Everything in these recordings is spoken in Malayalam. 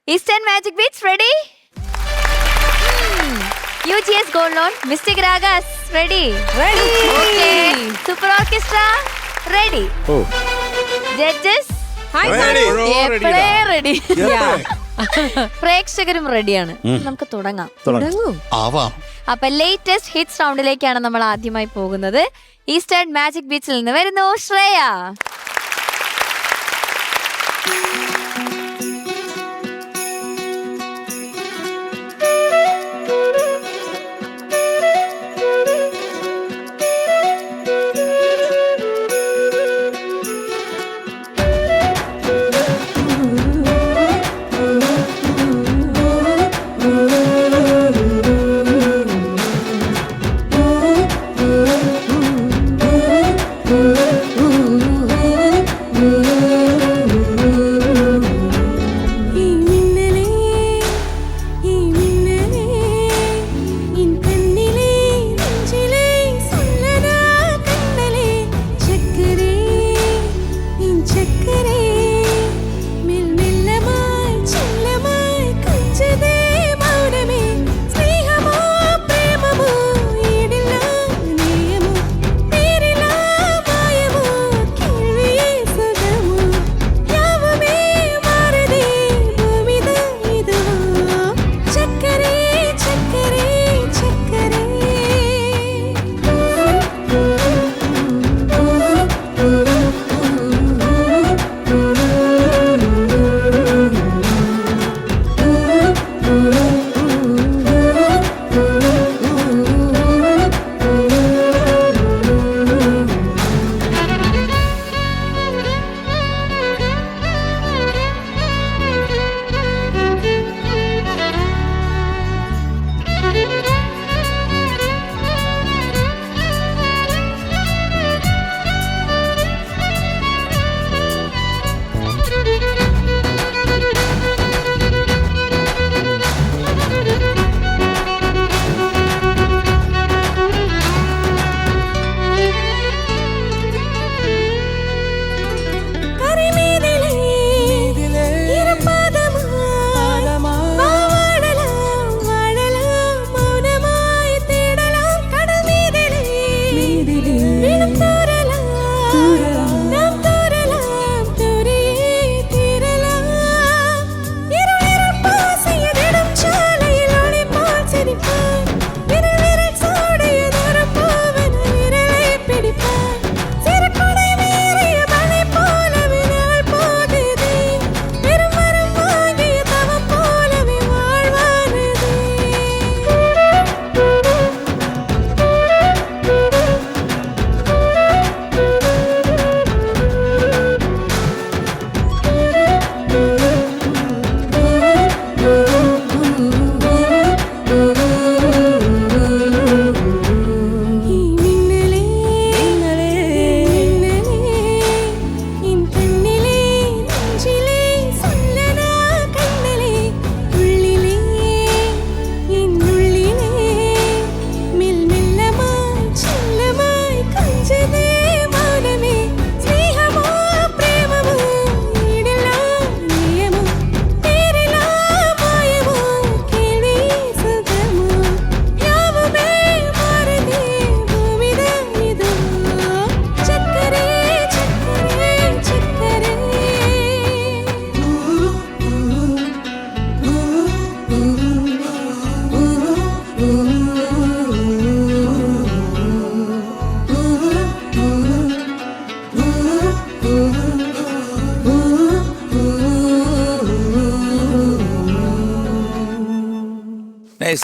Eastern Magic Beats ready? UGS Gold Loan, Mystic Ragas ready? Ready. Okay. Super Orchestra ready? Oh. Judges Hi, Ready. Sanu. എപ്പോഴേ ready? Yeah. പ്രേക്ഷകരും റെഡിയാണ്. നമുക്ക് തുടങ്ങാം. തുടങ്ങൂ. ആവാം. അപ്പൊ ലേറ്റസ്റ്റ് ഹിറ്റ്സ് റൗണ്ടിലേക്കാണ് നമ്മൾ ആദ്യമായി പോകുന്നത്. ഈസ്റ്റേൺ മാജിക് ബീച്ചിൽ നിന്ന് വരുന്നു Shreya.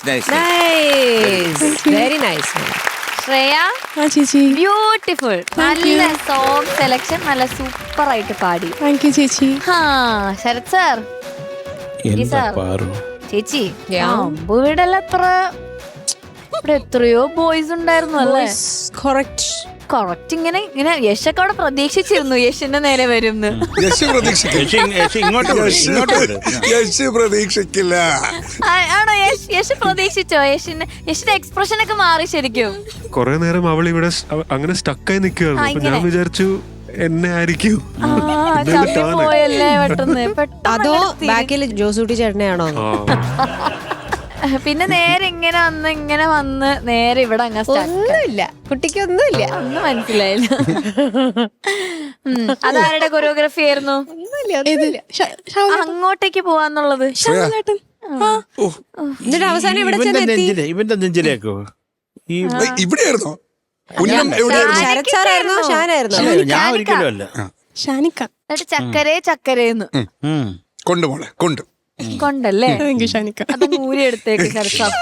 Nice. Very nice. Shreya ചേച്ചി ബ്യൂട്ടിഫുൾ. നല്ല സോങ് സെലക്ഷൻ, നല്ല സൂപ്പർ ആയിട്ട് പാടി. താങ്ക് യു ചേച്ചി. ശരത് സാർ, ചേച്ചി വീടല്ല എത്ര ഇവിടെ എത്രയോ ബോയ്സ് ഉണ്ടായിരുന്നു അല്ലേ? കറക്റ്റ് ഇങ്ങനെ യശൊക്കെ അവിടെ പ്രതീക്ഷിച്ചിരുന്നു യശിന്റെ നേരെ വരും. പ്രതീക്ഷിക്കില്ല. ആണോ? യശ് പ്രതീക്ഷിച്ചോ? യശിന്റെ എക്സ്പ്രഷൻ ഒക്കെ മാറി ശരിക്കും. കൊറേ നേരം അവൾ ഇവിടെ അങ്ങനെ സ്റ്റക്കായി നിൽക്കുകയായിരുന്നു. അപ്പൊ ഞാൻ വിചാരിച്ചു എന്നെ ആയിരിക്കും. പോയല്ലേ പെട്ടെന്ന് അതോ ബാക്കിൽ ജോസൂട്ടി ചേട്ടനെയാണോ? പിന്നെ നേരെ ഇങ്ങനെ വന്ന് നേരെ ഇവിടെ അങ്ങ് ഒന്നുമില്ല, കുട്ടിക്ക് ഒന്നുമില്ല, ഒന്നും മനസ്സിലായില്ല. അതാരുടെ കൊറിയോഗ്രഫി ആയിരുന്നു? അങ്ങോട്ടേക്ക് പോവാന്നുള്ളത് എന്നിട്ട് അവസാനം ഇവിടെ ഇവന്റെ നെഞ്ചിലേക്കോ? ഇവിടെയായിരുന്നോ? ശരത് സാറായിരുന്നോ ഷാനായിരുന്നോ? ഞാൻ ഒരിക്കലും അല്ല. എന്നിട്ട് ചക്കരേന്ന് കൊണ്ടുപോളെ കൊണ്ടല്ലേ അത് ഊരി എടുത്തേക്ക് ശരത്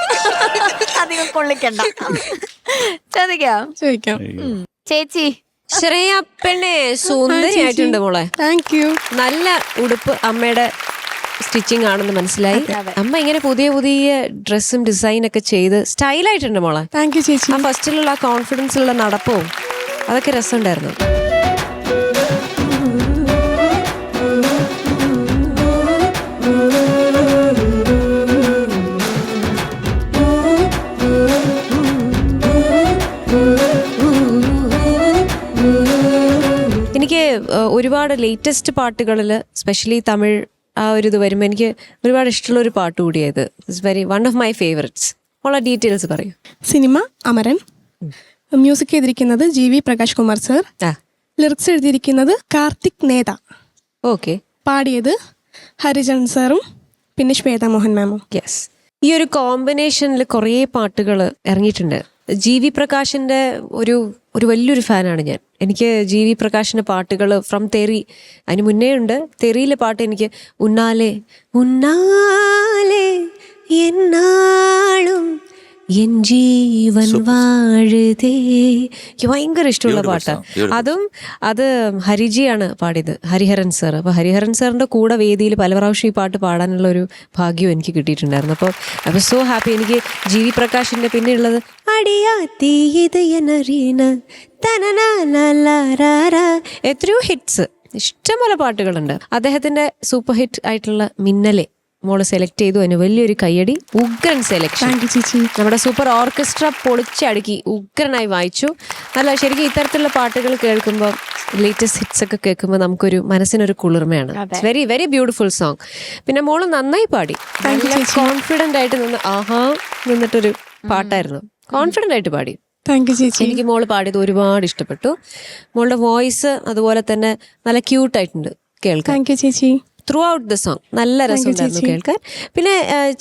അധികം കൊള്ളിക്കണ്ട. ചോദിക്കാം. ചേച്ചി ശ്രേയ പെണ്ണെ സുന്ദരിയായിട്ടുണ്ട് മോളെ. Thank you. നല്ല ഉടുപ്പ് അമ്മയുടെ സ്റ്റിച്ചിങ് ആണെന്ന് മനസ്സിലായി. അമ്മ ഇങ്ങനെ പുതിയ പുതിയ ഡ്രസ്സും ഡിസൈനൊക്കെ ചെയ്ത് സ്റ്റൈലായിട്ടുണ്ട് മോളെ. താങ്ക് യു ചേച്ചി. ആ ഫസ്റ്റിലുള്ള കോൺഫിഡൻസിലുള്ള നടപ്പവും അതൊക്കെ രസമുണ്ടായിരുന്നു. എനിക്ക് ഒരുപാട് ലേറ്റസ്റ്റ് പാട്ടുകളിൽ സ്പെഷ്യലി തമിഴ് ആ ഒരു ഇത് വരുമ്പോൾ എനിക്ക് ഒരുപാട് ഇഷ്ടമുള്ള ഒരു പാട്ട് കൂടിയത്. It's very one of my favourites. ഉള്ള ഡീറ്റെയിൽസ് പറയൂ. സിനിമ അമരൻ, മ്യൂസിക് ചെയ്തിരിക്കുന്നത് GV Prakash Kumar sir, lyrics എഴുതിയിരിക്കുന്നത് കാർത്തിക് നേത. ഓക്കെ. പാടിയത് ഹരിജൻ സാറും പിന്നെ ശ്വേത മോഹൻ മാമും. യെസ്. ഈ ഒരു കോമ്പിനേഷനിൽ കുറേ പാട്ടുകൾ ഇറങ്ങിയിട്ടുണ്ട്. GV പ്രകാശിൻ്റെ ഒരു വലിയൊരു ഫാനാണ് ഞാൻ. എനിക്ക് GV പ്രകാശിൻ്റെ പാട്ടുകൾ ഫ്രം തെറി, അതിന് മുന്നേ ഉണ്ട്. തെറിയിലെ പാട്ട് എനിക്ക് ഉന്നാലെ ഉന്നാലെ എന്നാളും എൻ ജീവൻ വാഴുതേ, എനിക്ക് ഭയങ്കര ഇഷ്ടമുള്ള പാട്ടാണ്. അത് ഹരിജിയാണ് പാടിയത്, ഹരിഹരൻ സാർ. അപ്പോൾ ഹരിഹരൻ സാറിൻ്റെ കൂടെ വേദിയിൽ പല പ്രാവശ്യം ഈ പാട്ട് പാടാനുള്ള ഒരു ഭാഗ്യം എനിക്ക് കിട്ടിയിട്ടുണ്ടായിരുന്നു. അപ്പോൾ ഐ വാസ് സോ ഹാപ്പി. എനിക്ക് GV പ്രകാശിൻ്റെ പിന്നെ ഉള്ളത് എത്രയോ ഹിറ്റ്സ്, ഇഷ്ടംപോലെ പാട്ടുകളുണ്ട്. അദ്ദേഹത്തിൻ്റെ സൂപ്പർ ഹിറ്റ് ആയിട്ടുള്ള മിന്നലെ മോള് സെലക്ട് ചെയ്തു. അതിന് വലിയൊരു കയ്യടി. ഉഗ്രൻ സെലക്ഷൻ. നമ്മുടെ സൂപ്പർ ഓർക്കസ്ട്ര പൊളിച്ചടുക്കി ഉഗ്രനായി വായിച്ചു. നല്ല ശരിക്കും ഇത്തരത്തിലുള്ള പാട്ടുകൾ കേൾക്കുമ്പോൾ, ലേറ്റസ്റ്റ് ഹിറ്റ്സ് ഒക്കെ കേൾക്കുമ്പോൾ നമുക്കൊരു മനസ്സിനൊരു കുളിർമയാണ്. Very very beautiful song. പിന്നെ മോള് നന്നായി പാടി, കോൺഫിഡൻ്റ് ആയിട്ട് നിന്നിട്ടൊരു പാട്ടായിരുന്നു. കോൺഫിഡൻ്റ് ആയിട്ട് പാടി. എനിക്ക് മോള് പാടിയത് ഒരുപാട് ഇഷ്ടപ്പെട്ടു. മോളുടെ വോയിസ് അതുപോലെ തന്നെ നല്ല ക്യൂട്ടായിട്ടുണ്ട് കേൾക്കാൻ. ത്രൂ ഔട്ട് ദ സോങ് നല്ല രസമുണ്ടായിരുന്നു കേൾക്കാൻ. പിന്നെ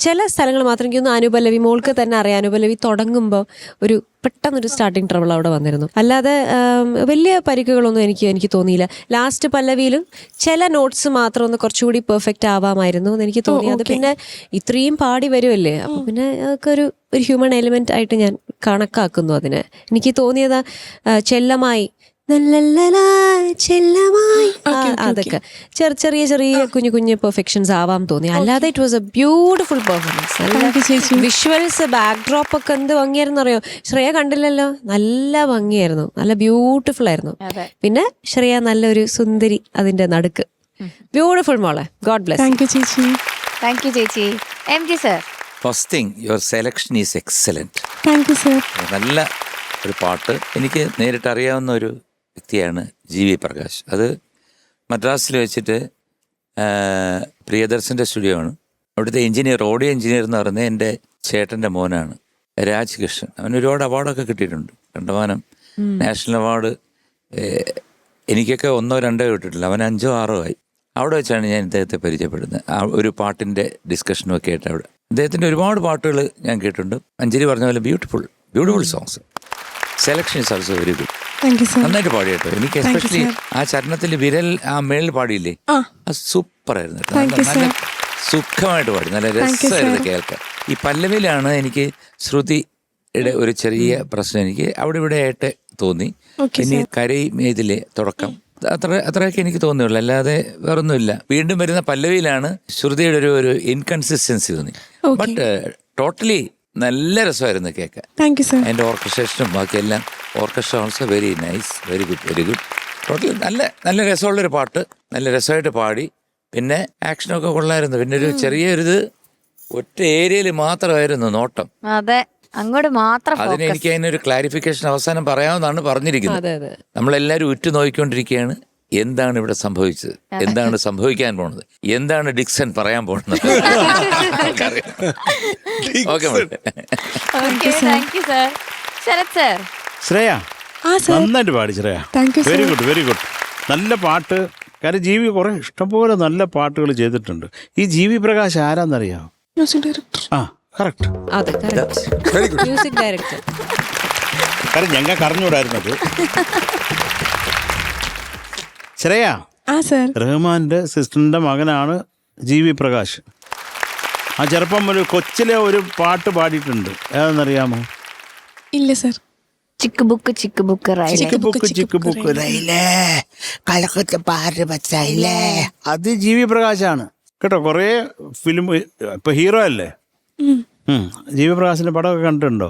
ചില സ്ഥലങ്ങൾ മാത്രം എനിക്ക് തോന്നുന്നു അനുപല്ലവി, മോൾക്ക് തന്നെ അറിയാം, അനുപല്ലവി തുടങ്ങുമ്പോൾ ഒരു പെട്ടെന്നൊരു സ്റ്റാർട്ടിങ് ട്രബിൾ അവിടെ വന്നിരുന്നു. അല്ലാതെ വലിയ പരിക്കുകളൊന്നും എനിക്ക് തോന്നിയില്ല. ലാസ്റ്റ് പല്ലവിയിലും ചില നോട്ട്സ് മാത്രം ഒന്ന് കുറച്ചുകൂടി പെർഫെക്റ്റ് ആവാമായിരുന്നു എന്ന് എനിക്ക് തോന്നി. അത് പിന്നെ ഇത്രയും പാടി വരുമല്ലേ, അപ്പോൾ പിന്നെ അതൊക്കെ ഒരു ഹ്യൂമൻ എലിമെന്റ് ആയിട്ട് ഞാൻ കണക്കാക്കുന്നു അതിന്. എനിക്ക് തോന്നിയത് ചെല്ലമായി അതൊക്കെ ചെറിയ കുഞ്ഞു പെർഫെക്ഷൻസ് ആവാൻ തോന്നി. അല്ലാതെ it was A beautiful performance. നല്ല വിഷ്വൽസ്, ബാക്ക്ഡ്രോപ്പ് ഒക്കെ എന്ത് ഭംഗിയായിരുന്നു അറിയോ? ശ്രേയ കണ്ടില്ലല്ലോ, നല്ല ഭംഗിയായിരുന്നു, നല്ല ബ്യൂട്ടിഫുൾ ആയിരുന്നു. പിന്നെ ശ്രേയ നല്ലൊരു സുന്ദരി അതിന്റെ നടുക്ക്. ബ്യൂട്ടിഫുൾ മോളെ. God bless. താങ്ക് യു ചേച്ചി. MG sir, first thing, your selection is excellent. നല്ല ഒരു പാട്ട്. എനിക്ക് നേരിട്ട് അറിയാവുന്ന ഒരു വ്യക്തിയാണ് GV പ്രകാശ്. അത് മദ്രാസിൽ വെച്ചിട്ട് പ്രിയദർശൻ്റെ സ്റ്റുഡിയോ ആണ്. അവിടുത്തെ എഞ്ചിനീയർ, ഓഡിയോ എഞ്ചിനീയർ എന്ന് പറയുന്നത് എൻ്റെ ചേട്ടൻ്റെ മോനാണ് രാജ് കൃഷ്ണൻ. അവന് ഒരുപാട് അവാർഡൊക്കെ കിട്ടിയിട്ടുണ്ട്, കണ്ടമാനം നാഷണൽ അവാർഡ്. എനിക്കൊക്കെ 1 or 2 കിട്ടിയിട്ടില്ല, അവൻ 5 or 6 ആയി. അവിടെ വെച്ചാണ് ഞാൻ ഇദ്ദേഹത്തെ പരിചയപ്പെടുന്നത്. ആ ഒരു പാട്ടിൻ്റെ ഡിസ്കഷനും ഒക്കെ ആയിട്ട് അവിടെ അദ്ദേഹത്തിൻ്റെ ഒരുപാട് പാട്ടുകൾ ഞാൻ കേട്ടിട്ടുണ്ട്. അഞ്ജലി പറഞ്ഞ പോലെ beautiful songs. Selection is also very good. നന്നായിട്ട് പാടി കേട്ടോ. എനിക്ക് എസ്പെഷ്യലി ആ ചരണത്തിൽ വിരൽ ആ മേളിൽ പാടിയില്ലേ, അത് സൂപ്പർ ആയിരുന്നു. നല്ല സുഖമായിട്ട് പാടി, നല്ല രസമായിരുന്നു കേൾക്കാൻ. ഈ പല്ലവിയിലാണ് എനിക്ക് ശ്രുതിയുടെ ഒരു ചെറിയ പ്രശ്നം എനിക്ക് അവിടെ ഇവിടെ ആയിട്ട് തോന്നി. പിന്നെ കരയും ഇതിലെ തുടക്കം അത്രയൊക്കെ എനിക്ക് തോന്നിയുള്ളൂ, അല്ലാതെ വേറൊന്നുമില്ല. വീണ്ടും വരുന്ന പല്ലവിയിലാണ് ശ്രുതിയുടെ ഒരു ഇൻകൺസിസ്റ്റൻസി തോന്നി. ബട്ട് ടോട്ടലി നല്ല രസമായിരുന്നു കേൾക്കാൻ. അതിൻ്റെ ഓർക്കസ്ട്രേഷനും ബാക്കിയെല്ലാം. Orchestra also very nice, very good. Totally നല്ല രസമുള്ളൊരു പാട്ട്, നല്ല രസമായിട്ട് പാടി. പിന്നെ ആക്ഷനൊക്കെ കൊള്ളായിരുന്നു. പിന്നെ ഒരു ചെറിയൊരിത് ഒറ്റ ഏരിയയിൽ മാത്രമായിരുന്നു നോട്ടം. അങ്ങോട്ട് മാത്രം അതിന് focus. എനിക്ക് അതിനൊരു ക്ലാരിഫിക്കേഷൻ അവസാനം പറയാമെന്നാണ് പറഞ്ഞിരിക്കുന്നത്. അതെ അതെ. നമ്മളെല്ലാവരും ഉറ്റുനോക്കിക്കൊണ്ടിരിക്കുകയാണ്. എന്താണ് ഇവിടെ സംഭവിച്ചത്, എന്താണ് സംഭവിക്കാൻ പോണത്, എന്താണ് ഡിക്സൺ പറയാൻ പോണത്. Okay thank you sir. Sarath sir. Shreya ആ സർ. നന്നായിട്ട് പാടി Shreya. Thank you sir. Very good very good. നല്ല പാട്ട്. കാര്യം ജീവി കുറെ ഇഷ്ടംപോലെ നല്ല പാട്ടുകൾ ചെയ്തിട്ടുണ്ട്. ഈ ജീവി പ്രകാശ് ആരാന്നറിയാമോ? Music director. ആ കറക്റ്റ്. അതെ വെരി ഗുഡ്. Music director. കാര്യം ഞങ്ങൾക്ക് അറിഞ്ഞൂടായിരുന്നത്. ശ്രേയ ആ സർ. റഹ്മാന്റെ സിസ്റ്ററിന്റെ മകനാണ് ജീവി പ്രകാശ്. ആ ചെറുപ്പം ഒരു കൊച്ചിലെ ഒരു പാട്ട് പാടിയിട്ടുണ്ട്. ഏതെന്നറിയാമോ? ഇല്ല സർ. ചിക്ക് ബുക്ക് റൈലേ. ചിക്ക് ബുക്ക് റൈലേ കലക്കത്ത് പാട്ട് പച്ചായില്ലേ. അത് ജീവി പ്രകാശാണ് കേട്ടോ. കൊറേ ഫിലിം ഇപ്പൊ ഹീറോ അല്ലേ. ജീവി പ്രകാശിന്റെ പടമൊക്കെ കണ്ടിട്ടുണ്ടോ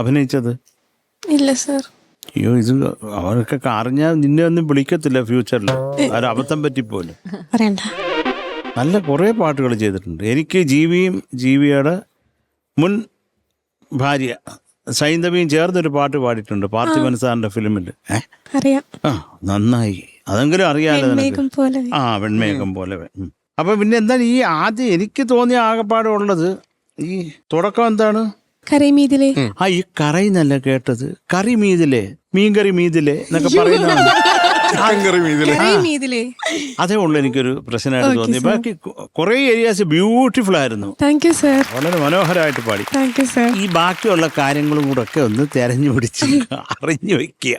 അഭിനയിച്ചത്? ഇല്ല സർ. അയ്യോ ഇത് അവരൊക്കെ അറിഞ്ഞാൽ നിന്നെ ഒന്നും വിളിക്കത്തില്ല ഫ്യൂച്ചറിൽ. ഒരു അബദ്ധം പറ്റിപ്പോലും. പറയണ്ട. നല്ല കുറേ പാട്ടുകൾ ചെയ്തിട്ടുണ്ട്. എനിക്ക് ജീവിയുടെ മുൻ ഭാര്യ സൈന്ധവിയും ചേർന്നൊരു പാട്ട് പാടിയിട്ടുണ്ട് പാർത്ഥിപൻ സാറിന്റെ ഫിലിമിൽ. അറിയാം. ആ നന്നായി. അതെങ്കിലും അറിയാലോ നിനക്ക്. വെൺമേഘം പോലെ. ആ വെൺമേഘം പോലെ. അപ്പൊ പിന്നെ എന്താണ് ഈ ആദ്യം എനിക്ക് തോന്നിയ ആകപ്പാടുള്ളത് ഈ തുടക്കം എന്താണ്? കരൈമീതിലെ. ആ ഈ കറയിന്നല്ല കേട്ടത്, കറി മീതിലെ, മീൻകറി മീതിലെ എന്നൊക്കെ പറയുന്നതാണ്. കരൈമീതിലെ. അതേ ഉള്ളു എനിക്കൊരു പ്രശ്നമായിട്ട് തോന്നി. ബാക്കി കുറെ ഏരിയാസ് ബ്യൂട്ടിഫുൾ ആയിരുന്നു. Thank you sir. വളരെ മനോഹരമായിട്ട് പാടി. Thank you sir. ഈ ബാക്കിയുള്ള കാര്യങ്ങളും കൂടെ ഒക്കെ ഒന്ന് തെരഞ്ഞു പിടിച്ച് അറിഞ്ഞു വെക്കുക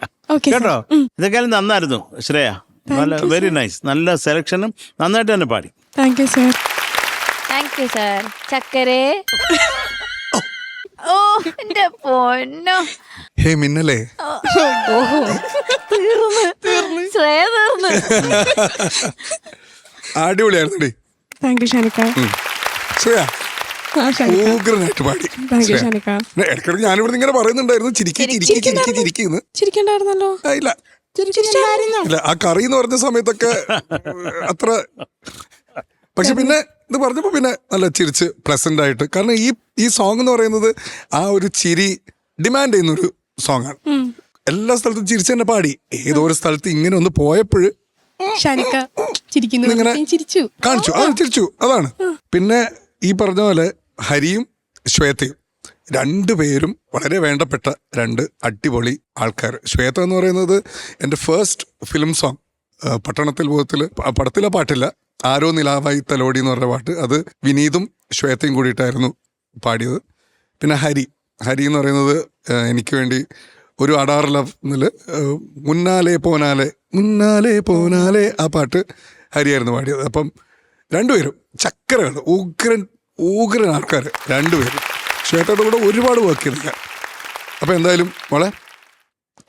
കേട്ടോ. ഇതൊക്കെ നന്നായിരുന്നു ശ്രേയ. നല്ല വെരി നൈസ്. നല്ല സെലക്ഷനും നന്നായിട്ട് തന്നെ പാടി. Thank you sir. Thank you sir. ചക്കരേ. ഓ എന്റെ പൊന്നോ. ഹേ മിന്നലേ. തീർന്ന് ശ്രേയ തീർന്ന്. അടിപൊളിയായിരുന്നു. Thank you ഷാനിക്ക. ശ്രേയ ആ ഷാനിക്ക. ഊഗ്രനായിട്ട് പാടി. താങ്ക് യു ഷാനിക്ക. ഇടയ്ക്കിടയ്ക്ക് ഞാനിവിടെ ഇങ്ങനെ പറയുന്നുണ്ടായിരുന്നു ചിരിക്കുന്നു. ചിരിക്കണ്ടായിരുന്നല്ലോ. ഇല്ല ഇല്ല, ആ കറി എന്ന് പറഞ്ഞ സമയത്തൊക്കെ അത്ര. പക്ഷെ പിന്നെ ഇത് പറഞ്ഞപ്പോ പിന്നെ നല്ല ചിരിച്ച് പ്ലസന്റ് ആയിട്ട്. കാരണം ഈ സോങ് എന്ന് പറയുന്നത് ആ ഒരു ചിരി ഡിമാൻഡ് ചെയ്യുന്നൊരു സോങ് ആണ്. എല്ലാ സ്ഥലത്തും ചിരിച്ച് തന്നെ പാടി. ഏതോ ഒരു സ്ഥലത്ത് ഇങ്ങനെ ഒന്ന് പോയപ്പോഴ് ഷാനിക്ക ചിരിക്കുന്നു. ഇങ്ങനെ ചിരിച്ചു കാണിച്ചു. അത് ചിരിച്ചു. അതാണ്. പിന്നെ ഈ പറഞ്ഞ പോലെ ഹരിയും ശ്വേതയും രണ്ടുപേരും വളരെ വേണ്ടപ്പെട്ട രണ്ട് അടിപൊളി ആൾക്കാർ. ശ്വേത എന്ന് പറയുന്നത് എൻ്റെ ഫസ്റ്റ് ഫിലിം സോങ് പട്ടണത്തിൽ ബോധത്തിൽ പടത്തിലെ പാട്ടില്ല, ആരോ നിലാവായി തലോടി എന്ന് പറഞ്ഞ പാട്ട്. അത് വിനീതും ശ്വേതയും കൂടിയിട്ടായിരുന്നു പാടിയത്. പിന്നെ ഹരി എന്ന് പറയുന്നത് എനിക്ക് വേണ്ടി ഒരു അടാർ ലവ്ന്നിൽ മുന്നാലെ പോനാലെ ആ പാട്ട് ഹരിയായിരുന്നു പാടിയത്. അപ്പം രണ്ടുപേരും ചക്കരകൾ, ഊഗ്രൻ ആൾക്കാർ രണ്ടുപേരും. ശ്വേതയുടെ കൂടെ ഒരുപാട് വർക്ക് ചെയ്തില്ല. അപ്പം എന്തായാലും മോളെ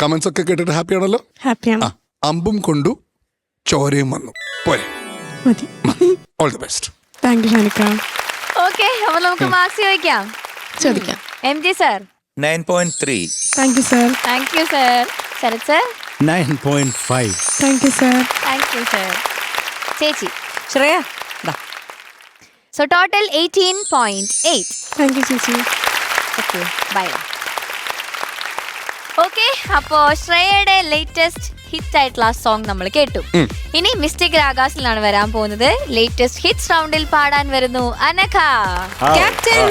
കമൻസ് ഒക്കെ കേട്ടിട്ട് ഹാപ്പി ആണല്ലോ? ഹാപ്പിയാണ്. അമ്പും കൊണ്ടു ചോരയും വന്നു പോരെ. മതി. All the best. Thank you ഷാനിക്ക. ഓക്കെ അപ്പൊ നമുക്ക് മാർക്സ് ചോദിക്കാം. M G sir. 9.3. Thank you sir. Thank you sir. Sarath sir. 9.5. Thank you sir. Thank you sir. ചേച്ചി. Shreya. So total 18.8. Thank you ചേച്ചി. Okay bye. ഓക്കെ അപ്പോ ശ്രേയയുടെ ലേറ്റസ്റ്റ് ഹിറ്റ് ആയിട്ടുള്ള സോങ് നമ്മൾ കേട്ടു. ഇനി മിസ്റ്റേക്ക് രാഗാസിലാണ് വരാൻ പോകുന്നത്. ലേറ്റസ്റ്റ് ഹിറ്റ്സ് റൗണ്ടിൽ പാടാൻ വരുന്നു അനഘ. ക്യാപ്റ്റൻ.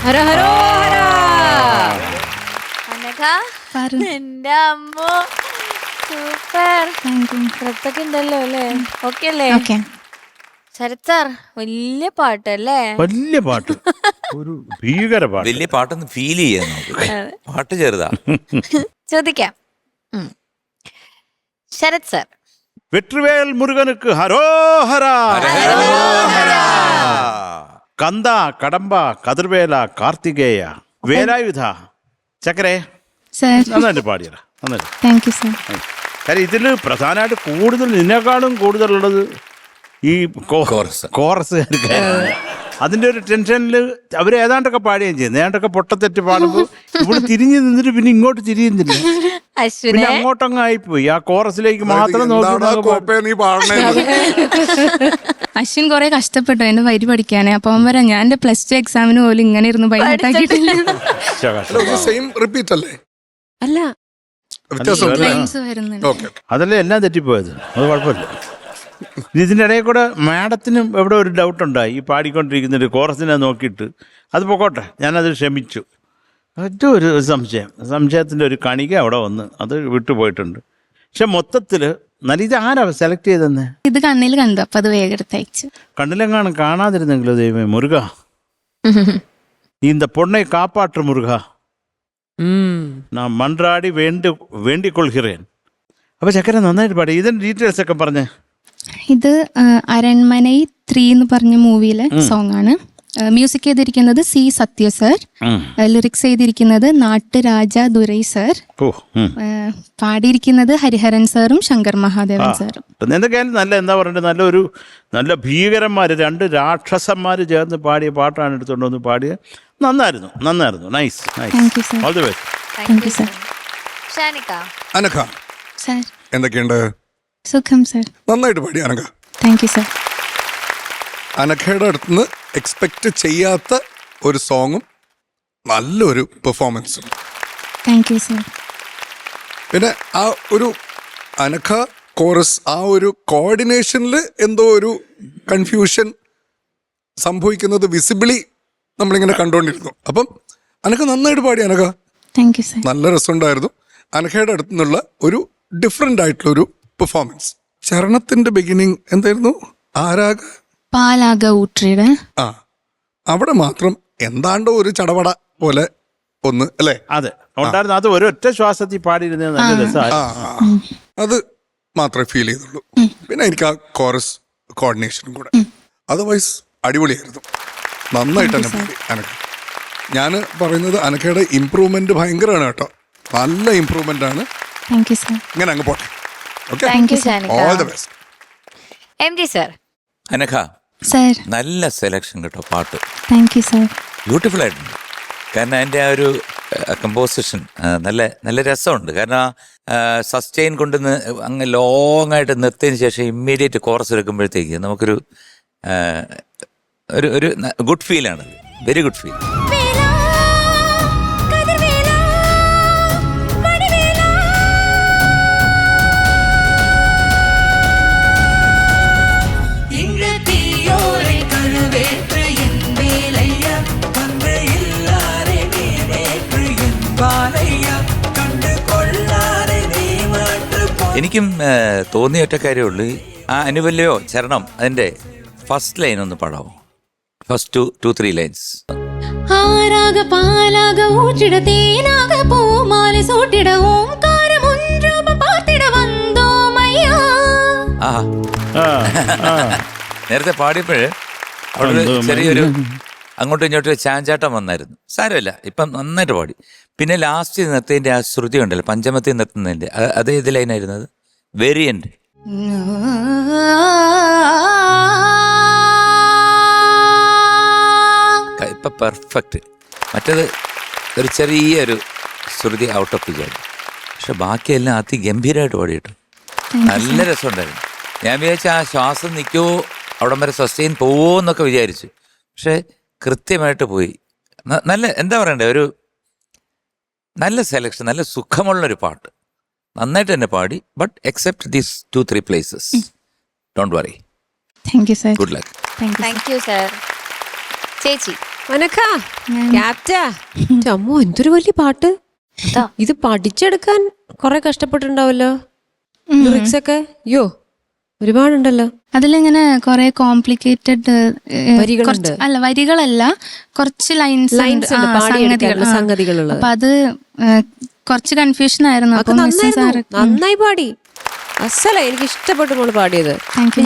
ഹര ഹരോ ഹര. അനഘ, എന്റെ അമ്മോ സൂപ്പർ. നൃത്തൊക്കെ ഉണ്ടല്ലോ അല്ലേ? ഓക്കെ അല്ലേ? ശരത് സാർ വലിയ പാട്ടല്ലേ? വലിയ പാട്ട്, ഒരു ഭീകര പാട്ട്. വലിയ പാട്ടൊന്ന് ഫീൽ ചെയ്യാൻ നമുക്ക്. പാട്ട് ചെറുതാ. ചോദിക്കാം. ശരത് സാർ, വെട്രിവേൽ മുരുകനുക്ക് ഹരോഹര. കന്ത, കടമ്പ, കതിർവേല, കാർത്തികേയ, വേലായുധ, ചക്കരെ നന്നായിട്ട് പാടിയടാ, നന്നായിട്ട്. Thank you sir. കാര്യം ഇതിൽ പ്രധാനമായിട്ട് കൂടുതൽ നിന്നെക്കാളും കൂടുതലുള്ളത് ഈ കോറസുകാർക്ക്. അതിന്റെ ഒരു ടെൻഷനിൽ അവർ ഏതാണ്ടൊക്കെ പാടുകയും ചെയ്യുന്നത്, ഏതാണ്ടൊക്കെ പൊട്ടത്തെറ്റ് പാടുമ്പോൾ ഇവിടെ തിരിഞ്ഞു നിന്നിട്ട് പിന്നെ ഇങ്ങോട്ട് തിരിയുന്നില്ല, പിന്നെ അങ്ങോട്ടങ്ങ് ആയിപ്പോയി. ആ കോറസിലേക്ക് മാത്രം നോക്കി. അശ്വിൻ കുറെ കഷ്ടപ്പെട്ടു എന്റെ വരി പഠിക്കാനേ. അപ്പൊ അവൻ പറയാം, ഞാൻ എന്റെ +2 എക്സാമിന് പോലും ഇങ്ങനെ ഇരുന്ന് ബൈഹാർട്ടാക്കിയിട്ടില്ല. അല്ല അതല്ലേ എല്ലാം തെറ്റിപ്പോയത്, അത് കുഴപ്പമില്ല. ഇതിൻ്റെ ഇടയിൽ കൂടെ മാഡത്തിനും എവിടെ ഒരു ഡൗട്ട് ഉണ്ടായി, ഈ പാടിക്കൊണ്ടിരിക്കുന്നൊരു കോറസിനെ നോക്കിയിട്ട്. അത് പൊക്കോട്ടെ, ഞാനത് ക്ഷമിച്ചു. ഏറ്റവും ഒരു സംശയത്തിൻ്റെ ഒരു കണിക അവിടെ വന്ന് അത് വിട്ടുപോയിട്ടുണ്ട്. പക്ഷെ മൊത്തത്തിൽ നല്ല. ഇത് ആരാ സെലക്ട് ചെയ്തെന്ന്? ഇത് കണ്ണിൽ കണ്ടു, അപ്പൊ അത് വേഗം എടുത്തയച്ചു. കണ്ണിലെങ്ങാനും കാണാതിരുന്നെങ്കിലോ ദൈവമേ. മുരുക, இந்த பொண்ணை காப்பாற்று முருகா, நான் മൺറാടി വേണ്ടിക്കൊള്ളുகிறேன். അപ്പൊ ചക്കര നന്നായിട്ട് പാടി. ഇതിന്റെ ഡീറ്റെയിൽസ് ഒക്കെ പറഞ്ഞേ. ഇത് അരൺമനൈ 3 എന്ന് പറഞ്ഞ മൂവിയിലെ സോങ് ആണ്. മ്യൂസിക് ചെയ്തിരിക്കുന്നത് സി സത്യ സർ, ലിറിക്സ് ചെയ്തിരിക്കുന്നത് നാട്ടുരാജ ദുരൈ സർ, പാടിയിരിക്കുന്നത് ഹരിഹരൻ സാറും ശങ്കർ മഹാദേവൻ സാറും. എന്തൊക്കെയായാലും നല്ല, എന്താ പറയണ്ടത്, നല്ല ഭീകരന്മാര്, 2 രാക്ഷസന്മാര് ചേർന്ന് പാടിയ പാട്ടാണ് എടുത്തുകൊണ്ട് വന്ന് പാടിയത്. നന്നായിരുന്നു. Nice. All the best. Anagha sir, എന്തൊക്കെയുണ്ട്? സുഖം സർ. നന്നായിട്ട് പാടി അനഘ. Thank you sir. അനഘയുടെ അടുത്തുനിന്ന് എക്സ്പെക്ട് ചെയ്യാത്ത ഒരു സോങ്ങും നല്ലൊരു പെർഫോമൻസും. Thank you sir. പിന്നെ ആ ഒരു അനഘ കോറസ്, ആ ഒരു കോർഡിനേഷനിൽ എന്തോ ഒരു കൺഫ്യൂഷൻ സംഭവിക്കുന്നത് വിസിബിളി നമ്മളിങ്ങനെ കണ്ടുകൊണ്ടിരുന്നു. അപ്പം അനഘ നന്നായിട്ട് പാടി അനഘ. Thank you sir. നല്ല രസമുണ്ടായിരുന്നു. അനഘയുടെ അടുത്തു നിന്നുള്ള ഒരു ഡിഫറെൻ്റ് ആയിട്ടുള്ളൊരു പെർഫോമൻസ്. ചരണത്തിന്റെ ബിഗിനിങ് എന്തായിരുന്നു? പാലാക ഊട്രിയുടെ. അവിടെ മാത്രം എന്താണ്ടോ ഒരു ചടപട പോലെ ഒന്ന് അല്ലേ? അതെ ഉണ്ടായിരുന്നു. അത് ഒരൊറ്റ ശ്വാസത്തിൽ പാടിയിരുന്ന നല്ല രസമാണ്. അത് മാത്രമേ ഫീൽ ചെയ്തുള്ളൂ. പിന്നെ എനിക്ക് ആ കോറസ് കോർഡിനേഷനും കൂടെ. അതർവൈസ് അടിപൊളിയായിരുന്നു. നന്നായിട്ട് തന്നെ പാടി അനഘ. ഞാൻ പറയുന്നത് അനഘയുടെ ഇമ്പ്രൂവ്മെന്റ് ഭയങ്കരമാണ് കേട്ടോ. നല്ല ഇമ്പ്രൂവ്മെന്റ് ആണ്. Thank you sir. ഇങ്ങനെ അങ്ങ് പോട്ടെ. All the best. MG sir. Anagha sir, നല്ല സെലക്ഷൻ കേട്ടോ. പാട്ട് താങ്ക് യു സർ. ബ്യൂട്ടിഫുൾ ആയിട്ടുണ്ട്. കാരണം അതിൻ്റെ ആ ഒരു കമ്പോസിഷൻ നല്ല രസമുണ്ട്. കാരണം സസ്റ്റെയിൻ കൊണ്ട് അങ്ങ് ലോങ് ആയിട്ട് നിർത്തിയതിന് ശേഷം ഇമ്മീഡിയറ്റ് കോറസ് എടുക്കുമ്പോഴത്തേക്ക് നമുക്കൊരു ഒരു ഗുഡ് ഫീലാണ്. Very good feel. എനിക്കും തോന്നിയ ഒറ്റ കാര്യമുള്ളൂ, ആ അനുവല്ലയോ ചരണം അതിന്റെ ഫസ്റ്റ് ലൈൻ ഒന്ന് പാടാമോ? First 2-3 lines. ആരാഗ പാലാഗ ഊറ്റിട തേനാഗ പൂമാല സൂട്ടിട ഓംകാരം ഒൻരൂപ പാർത്തിട വന്നോ മയ്യ. നേരത്തെ പാടിയപ്പോഴ് അവിടെ ചെറിയൊരു അങ്ങോട്ടും ഇങ്ങോട്ടും ചാഞ്ചാട്ടം വന്നായിരുന്നു. സാരമില്ല, ഇപ്പം നന്നായിട്ട് പാടി. പിന്നെ ലാസ്റ്റ് നിർത്തതിന്റെ ആ ശ്രുതി ഉണ്ടല്ലോ, പഞ്ചമത്തിൽ നിർത്തുന്നതിന്റെ, അത് ഏത് ലൈനായിരുന്നത്? Very end. ഇപ്പൊ പെർഫെക്റ്റ്. മറ്റേത് ഒരു ചെറിയൊരു ശ്രുതി ഔട്ട് ഓഫ് വിചാരിച്ചു. പക്ഷെ ബാക്കിയെല്ലാം അതിഗംഭീരമായിട്ട് പാടിയിട്ടു. നല്ല രസമുണ്ടായിരുന്നു. ഞാൻ വിചാരിച്ച ആ ശ്വാസം നിൽക്കുമോ, അവിടം വരെ സസ്റ്റെയിൻ പോവോ എന്നൊക്കെ വിചാരിച്ചു. പക്ഷെ കൃത്യമായിട്ട് പോയി. നല്ല എന്താ പറയണ്ടേ, ഒരു നല്ല സെലക്ഷൻ, നല്ല സുഖമുള്ളൊരു പാട്ട്. നന്നായിട്ട് തന്നെ പാടി. But except these 2-3 places. Don't worry. Thank you sir. Good luck. Thank you sir. ചേച്ചി മനക്കാ ക്യാപ്റ്റാ അമ്മോ എന്തൊരു വലിയ പാട്ട്. ഇത് പഠിച്ചെടുക്കാൻ കൊറേ കഷ്ടപ്പെട്ടിട്ടുണ്ടാവല്ലോ ലിറിക്സ് ഒക്കെ. അയ്യോ ഒരുപാടുണ്ടല്ലോ. അതിലിങ്ങനെ കുറെ കോംപ്ലിക്കേറ്റഡ് വരികളുണ്ട്. അല്ല വരികളല്ല, കുറച്ച് ലൈൻസ് സംഗതികളുള്ളത്. അപ്പൊ അത് കുറച്ച് കൺഫ്യൂഷൻ ആയിരുന്നു. അപ്പൊ നന്നായി പാടി, അസല. എനിക്ക് ഇഷ്ടപ്പെട്ടു മോള് പാടിയത്.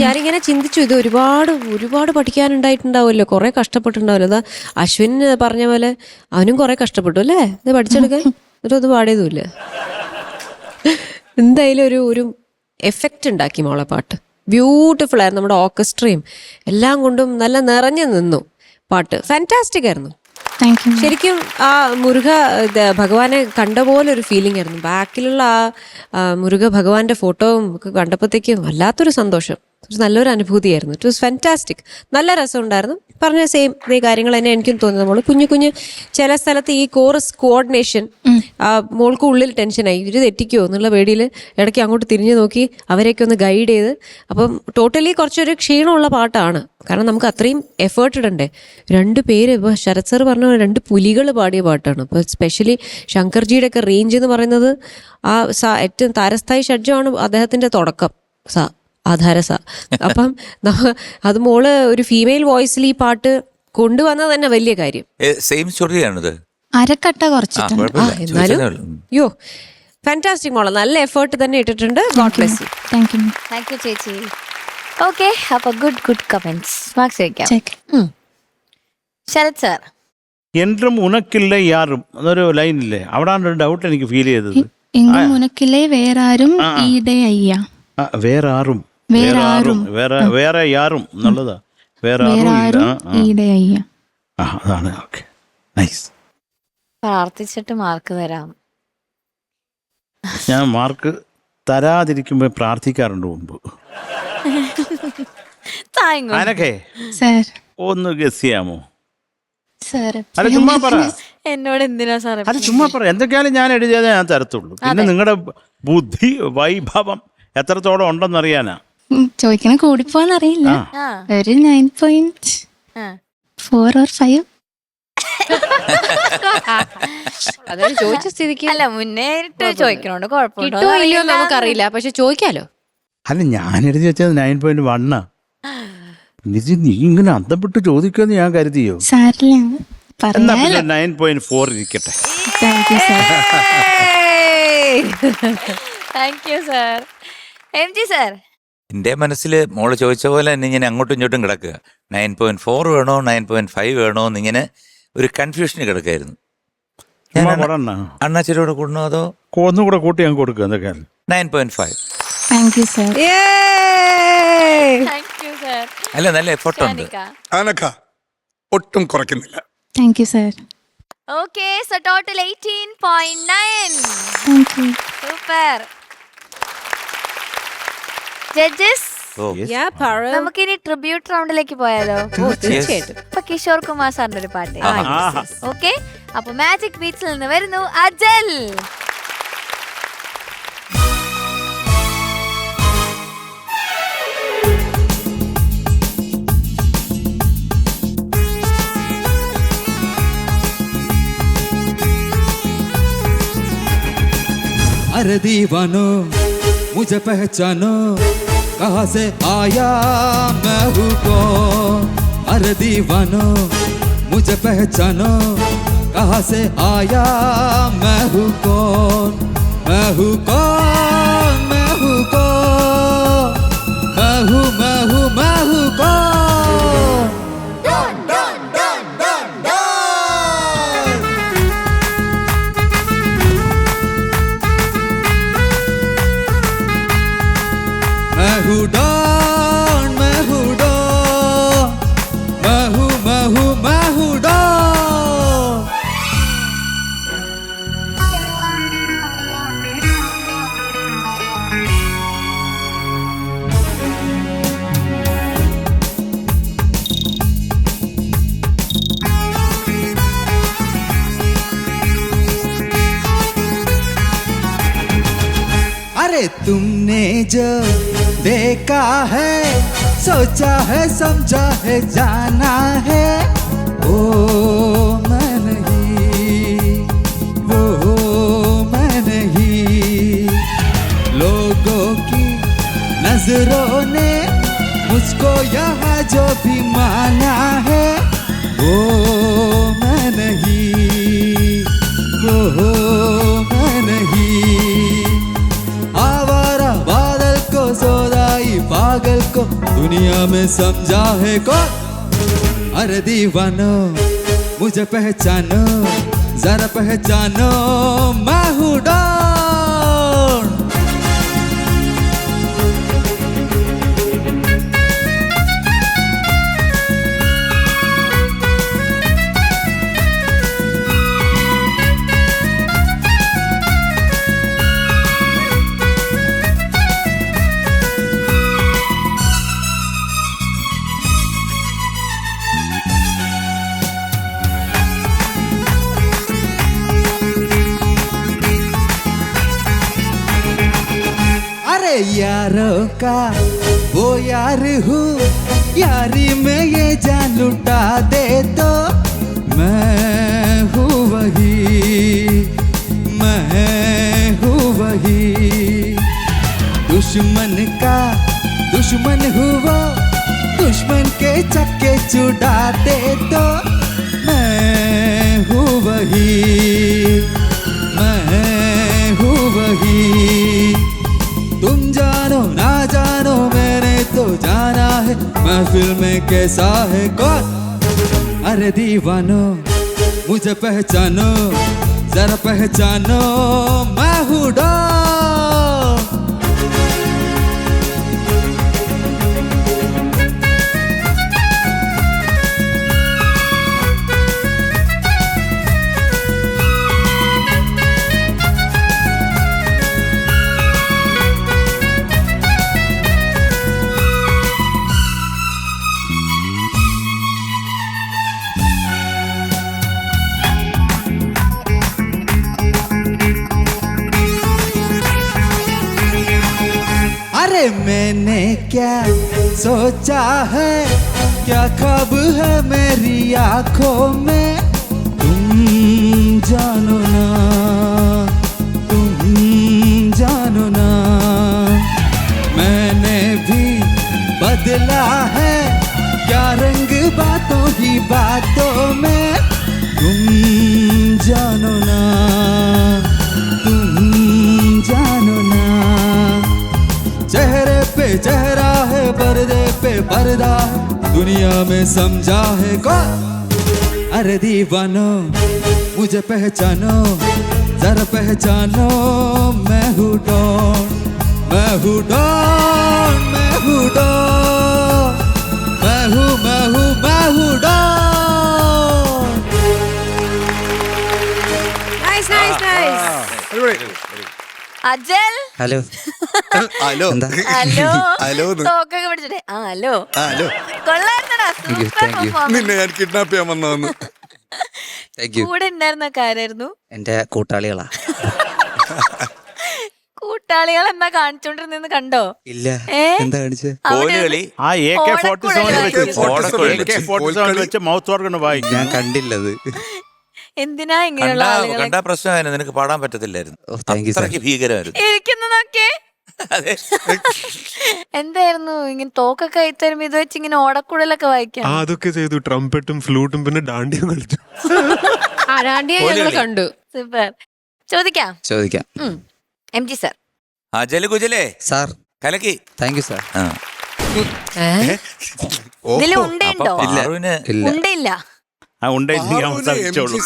ഞാനിങ്ങനെ ചിന്തിച്ചു ഇത് ഒരുപാട് പഠിക്കാനുണ്ടായിട്ടുണ്ടാവുമല്ലോ, കുറെ കഷ്ടപ്പെട്ടുണ്ടാവുമല്ലോ. അതാ അശ്വിൻ പറഞ്ഞ പോലെ അവനും കുറെ കഷ്ടപ്പെട്ടു അല്ലേ ഇത് പഠിച്ചെടുക്കാൻ. എന്നിട്ട് അത് പാടിയതുമില്ല. എന്തായാലും ഒരു എഫക്റ്റ് ഉണ്ടാക്കി മോളെ പാട്ട്. ബ്യൂട്ടിഫുൾ ആയിരുന്നു. നമ്മുടെ ഓർക്കസ്ട്രയും എല്ലാം കൊണ്ടും നല്ല നിറഞ്ഞു നിന്നു പാട്ട്. ഫാന്റാസ്റ്റിക് ആയിരുന്നു ശരിക്കും. ആ മുരുക ഭഗവാനെ കണ്ട പോലെ ഒരു ഫീലിംഗ് ആയിരുന്നു. ബാക്കിലുള്ള ആ മുരുക ഭഗവാന്റെ ഫോട്ടോയും ഒക്കെ കണ്ടപ്പോഴത്തേക്കും വല്ലാത്തൊരു സന്തോഷം, നല്ലൊരു അനുഭൂതിയായിരുന്നു. It was fantastic. നല്ല രസമുണ്ടായിരുന്നു. പറഞ്ഞ സെയിം ഇതേ കാര്യങ്ങൾ തന്നെ എനിക്കും തോന്നി. നമ്മൾ കുഞ്ഞു ചില സ്ഥലത്ത് ഈ കോറസ് കോർഡിനേഷൻ മോൾക്ക് ഉള്ളിൽ ടെൻഷനായി, ഇവർ തെറ്റിക്കുമോ എന്നുള്ള പേടിയിൽ ഇടയ്ക്ക് അങ്ങോട്ട് തിരിഞ്ഞു നോക്കി അവരെയൊക്കെ ഒന്ന് ഗൈഡ് ചെയ്ത്. അപ്പം ടോട്ടലി കുറച്ചൊരു ക്ഷീണമുള്ള പാട്ടാണ്. കാരണം നമുക്ക് അത്രയും എഫേർട്ട് ഇടണ്ടേ. 2 പേര് ഇപ്പോൾ ശരത് സർ പറഞ്ഞ 2 പുലികൾ പാടിയ പാട്ടാണ്. ഇപ്പോൾ സ്പെഷ്യലി ശങ്കർജിയുടെ ഒക്കെ റേഞ്ച് എന്ന് പറയുന്നത് ആ ഏറ്റവും താരസ്ഥായി ഷഡ്ജമാണ് അദ്ദേഹത്തിൻ്റെ തുടക്കം ആധാരസ. അപ്പം അത് മോള് ഒരു ഫീമെയിൽ വോയിസിൽ ഈ പാട്ട് കൊണ്ടുവന്നത് തന്നെ വലിയ കാര്യം. സെയിം സ്റ്റോറിയാണിത്. അരക്കട്ട കുറച്ചിട്ടുണ്ട്. എന്നാലും യോ ഫാന്റാസ്റ്റിക് മോളെ, നല്ല എഫേർട്ട് തന്നെ ഇട്ടിട്ടുണ്ട്. God bless you. Thank you ചേച്ചി. ഓക്കെ, അപ്പൊ ഗുഡ് കമന്റ്സ്. മാർക്സ് വെക്കാം. ശരത് സാർ. എൻട്രും ഉനക്കില്ല യാറും എന്നൊരു ലൈനില്ലേ, അവിടാണ് ഒരു ഡൗട്ട് എനിക്ക് ഫീൽ ചെയ്തത്. എങ്കും ഉനക്കില്ലേ വേറാരും ഈടെ അയ്യ. വേറെ യാറും എന്നുള്ളതാ. വേറെ ഈടെ അയ്യ. അതാണ്. Okay, nice. പ്രാർത്ഥിച്ചിട്ട് മാർക്ക് തരാം. ഞാൻ മാർക്ക് തരാതിരിക്കുമ്പോ പ്രാർത്ഥിക്കാറുണ്ട് മുമ്പ്. അനക്കെ ഒന്ന് ഗസ് ചെയ്യാമോ? അല്ല ചുമ്മാ പറ. എന്നോട് എന്തിനാ സാറേ? അല്ല ചുമ്മാ പറ. എന്തൊക്കെയാലും ഞാൻ എഴുതിയതേ ഞാൻ തരത്തുള്ളൂ. പിന്നെ നിങ്ങളുടെ ബുദ്ധി വൈഭവം എത്രത്തോളം ഉണ്ടെന്നറിയാനാ ചോദിക്കണ. കൂടിപ്പോന്നറിയില്ല, ഒരു 9.4 or 5. അതായത് ചോദിച്ച സ്ഥിതിക്ക് അല്ല മുന്നേറിട്ട് ചോദിക്കണോണ്ട് കുഴപ്പമുണ്ടോ ഇല്ലയോ നമുക്കറിയില്ല, പക്ഷെ ചോദിക്കാലോ. അല്ല ഞാൻ എഴുതി വെച്ചത് 9.1. നീ ഇങ്ങനെ അന്തപ്പെട്ട് ചോദിക്കുമെന്ന് ഞാൻ കരുതിയോ? എന്നാ പിന്നെ 9.4 ഇരിക്കട്ടെ. Thank you sir. M G sir. എൻ്റെ മനസ്സിൽ മോള് ചോദിച്ച പോലെ തന്നെ ഇങ്ങനെ അങ്ങോട്ടും ഇങ്ങോട്ടും കിടക്കുക. 9.4 വേണോ 9.5 വേണോ എന്നിങ്ങനെ ഒരു കൺഫ്യൂഷന് കിടക്കായിരുന്നു. അണ്ണാച്ചിരോട് കൂടണോ അതോ ഒന്നുകൂടെ കൂട്ടി ഞാൻ കൊടുക്കുക? എന്തൊക്കെയാണ് 9.5. അല്ല നല്ല എഫർട്ട് ഉണ്ട്. ഒട്ടും കുറയ്ക്കുന്നില്ല. Thank you sir. Okay, so total 18.9. Super. Judges, നമുക്കിനി ട്രിബ്യൂട്ട് റൗണ്ടിലേക്ക് പോയാലോ? തീർച്ചയായിട്ടും. ഇപ്പൊ കിഷോർ കുമാർ സാറിന്റെ ഒരു പാട്ട്. ഓക്കെ, അപ്പൊ മാജിക് ബീറ്റ്സിൽ നിന്ന് വരുന്നു അജൽ. अरे दीवानो मुझे पहचानो, कहाँ से आया मैं हूँ कौन। अरे दीवानो मुझे पहचानो, कहाँ से आया मैं हूँ कौन। मैं हूँ कौन, मैं हूँ कौन, मैं हूँ कौन। मैं हूँ डॉन, मैं हूँ डॉन, मैं हूँ डॉन। अरे तुमने जो देखा है, सोचा है, समझा है, जाना है, ओ दुनिया में समझा है कौन? अरे दीवानो मुझे पहचानो, जरा पहचानो, मैं हूँ डॉन। अरे यारों का वो यार हूँ, यारी में ये जान लुटा दे तो मैं हूँ वही, मैं हूँ वही। दुश्मन का दुश्मन हूँ वो, दुश्मन के चक्के छुड़ा दे तो मैं हूँ वही, मैं हूँ वही। तुम जानो ना जानो मैंने तो जाना है, महफिल में कैसा है कौन? अरे दीवानो मुझे पहचानो, जरा पहचानो, मैं हूँ डॉन। अरे मैंने क्या सोचा है, क्या ख्वाब है मेरी आंखों में, तुम जानो ना, तुम जानो ना। मैंने भी बदला है क्या रंग बातों ही बातों में, तुम जानो ना, तुम जानो ना। चेहरे पे चेहरा है, पर्दे पे पर्दा है, दुनिया में समझा है कौन? अरे दीवानो मुझे पहचानो, जरा पहचानो, मैं हूँ डॉन, मैं हूँ डॉन, मैं हूँ डॉन, मैं हूँ मैं हूँ मैं हूँ Don. Nice nice nice. Ajal hello hello എന്താ? ഹലോ ഹലോ തോക്കൊക്കെ പിടിച്ചിട്ടേ ഹലോ ഹലോ കൊള്ളായിരുന്നടാ, you, super thank you. Performance. നിന്നെ ഞാൻ കിഡ്നാപ്പ് ചെയ്യാൻ വന്നതെന്ന്. Thank you. കൂടെ ഉണ്ടായിരുന്ന ആരായിരുന്നു? എൻ്റെ കൂട്ടാളികളാ. കൂട്ടാളികൾ എന്താ കാണിച്ചോണ്ടിരുന്നെന്ന് കണ്ടോ? ഇല്ല, ഏ? എന്താ കാണിച്ചത്? കോലുകളി. ആ AK-47 ഓടക്കുഴൽ വെച്ച് മൗത്ത് ഓർഗൺ വായിക്കും. ഞാൻ കണ്ടില്ലത്. എന്തിനാ ഇങ്ങനെയുള്ള ആളുകളെ കണ്ടാ പ്രശ്നമായിരുന്നു, നിനക്ക് പാടാൻ പറ്റത്തില്ലായിരുന്നു, ഓ, thank you, sir. അത്രയ്ക്ക് ഭീകരമായിരുന്നു. ഇരിക്കുന്നതൊക്കെ അതെ. എന്തായിരുന്നു ഇങ്ങനെ തോക്കൊക്കെ അയത്തരുമ്പോ ഇത് വെച്ച് ഇങ്ങനെ ഓടക്കുഴലൊക്കെ വായിക്കാം? അതൊക്കെ ചെയ്തു. ട്രംപറ്റും ഫ്ലൂട്ടും പിന്നെ ഡാണ്ടിയും കളിച്ചു. ആരാണ്ടിയെ ഞങ്ങൾ കണ്ടു. സൂപ്പർ. ചോദിക്കാം. ചോദിക്കാം. MG sir. ആ ജലുകുജലേ സാർ, കലക്കി. Thank you sir. ആ. ഇതിൽ അപ്പൊ ഉണ്ടോ? പാറുവിന് ഇല്ല. ഉണ്ടയില്ല. ആ ഉണ്ടായിട്ട് സംസാരിച്ചോളൂ.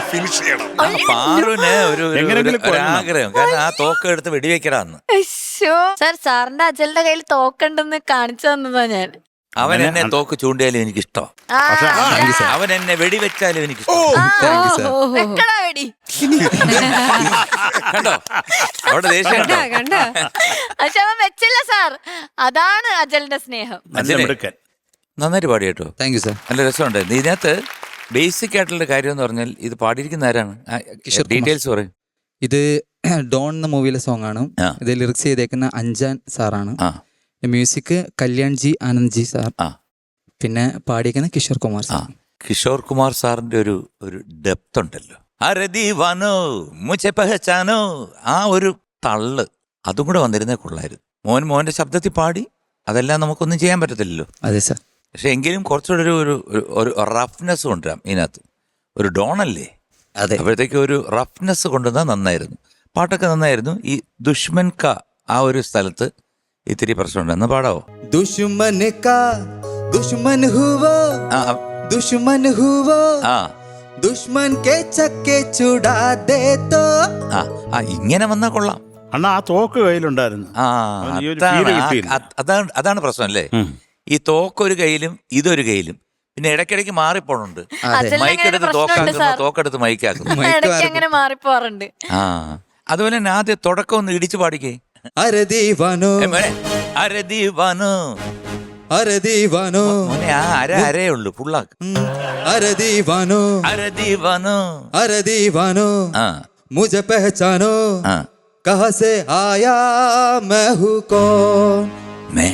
ഫിനിഷ് ചെയ്യണം. പാറുവിന് ഒരു എങ്ങനെയെങ്കിലും കൊല്ലണം. ആഗ്രഹം, കാരണം ആ തോക്ക് എടുത്ത് വെടിവെക്കടാന്ന്. സർ, സാറിന്റെ അജലിന്റെ കയ്യിൽ തോക്കുണ്ടെന്ന് കാണിച്ചു തന്നതാ ഞാൻ. അവൻ എന്നെ തോക്ക് ചൂണ്ടിയാലും എനിക്കിഷ്ടം, ആ, അവൻ എന്നെ വെടിവെച്ചാലും എനിക്കിഷ്ടം. Thank you sir. വെക്കടാ വെടി. കണ്ടോ അവിടെ ദേഷ്യം കണ്ടോ? കണ്ട പക്ഷെ അവൻ വെച്ചില്ല സാർ. അതാണ് അജലിന്റെ സ്നേഹം. നല്ല മിടുക്കൻ. നന്നായിട്ട് പാടി കേട്ടോ, താങ്ക് യു സാർ. നല്ല രസമുണ്ടായിരുന്നു. ഇതിനകത്ത് ബേസിക് ആയിട്ടുള്ള കാര്യം എന്ന് പറഞ്ഞാൽ ഇത് പാടിയിരിക്കുന്ന ആരാണ്? കിഷോർ കുമാർ. ഡീറ്റെയിൽസ് പറയും. ഇത് ഡോൺ എന്ന മൂവിയിലെ സോങ് ആണ്. ആ. ഇത് ലിറിക്സ് ചെയ്തേക്കുന്ന അഞ്ജാൻ സാറാണ്. ആ music Kalyan G Anand G sir. ആ പിന്നെ പാടിയേക്കുന്ന കിഷോർ കുമാർ ആ സാർ. കിഷോർ കുമാർ സാറിന്റെ ഒരു ഡെപ്ത് ഉണ്ടല്ലോ. അരെ ദീവാനോ മുझे പഹചാനോ, ആ ഒരു തള്ള് അതും കൂടെ വന്നിരുന്നേ കൊള്ളായിരുന്നു. മോന്റെ ശബ്ദത്തിൽ പാടി, അതെല്ലാം നമുക്കൊന്നും ചെയ്യാൻ പറ്റത്തില്ലല്ലോ. അതെ സാർ. പക്ഷെ എങ്കിലും കുറച്ചുകൂടെ ഒരു റഫ്നെസ് കൊണ്ടുവരാം ഇതിനകത്ത്. ഒരു ഡോണല്ലേ, അതെ. അപ്പോഴത്തേക്ക് ഒരു റഫ്നെസ് കൊണ്ടുവന്നാൽ നന്നായിരുന്നു. പാട്ടൊക്കെ നന്നായിരുന്നു. ഈ ദുഷ്മൻ ക ആ ഒരു സ്ഥലത്ത് ഇത്തിരി പ്രശ്നമുണ്ട്. എന്ന് പാടാവോ? दुश्मन का दुश्मन हुआ ആ दुश्मन हुआ ആ दुश्मन के चक्के चुड़ा दे तो ആ ആ ഇങ്ങനെ വന്നാ കൊള്ളാം. അണ്ണാ ആ തോക്ക് കയ്യിലുണ്ടായിരുന്നു. ആ ഈ ഒരു feel കിട്ടിയില്ല. അതാണ് പ്രശ്നം അല്ലേ. ഈ തോക്കൊരു കയ്യിലും ഇതൊരു കയ്യിലും, പിന്നെ ഇടയ്ക്കിടയ്ക്ക് മാറിപ്പോണുണ്ട്. മൈക്കെടുത്ത് തോക്കാക്കുന്നു, തോക്കെടുത്ത് മൈക്കാക്കുന്നു. ഇടയ്ക്ക് അങ്ങനെ മാറിപ്പോറുണ്ട്. ആ അതുപോലെ തന്നെ ആദ്യം തുടക്കം ഒന്ന് ഇടിച്ചു പാടിക്കേ. अरे दीवानो അരെ ദീവാനോ अरे दीवानो മോനെ ആ അരേ ഉള്ളു ഫുള്ളാക്ക്. अरे दीवानो അരെ ദീവാനോ अरे दीवानो ആ मुझे पहचानो ആ कहाँ से आया मैं हूँ कौन मैं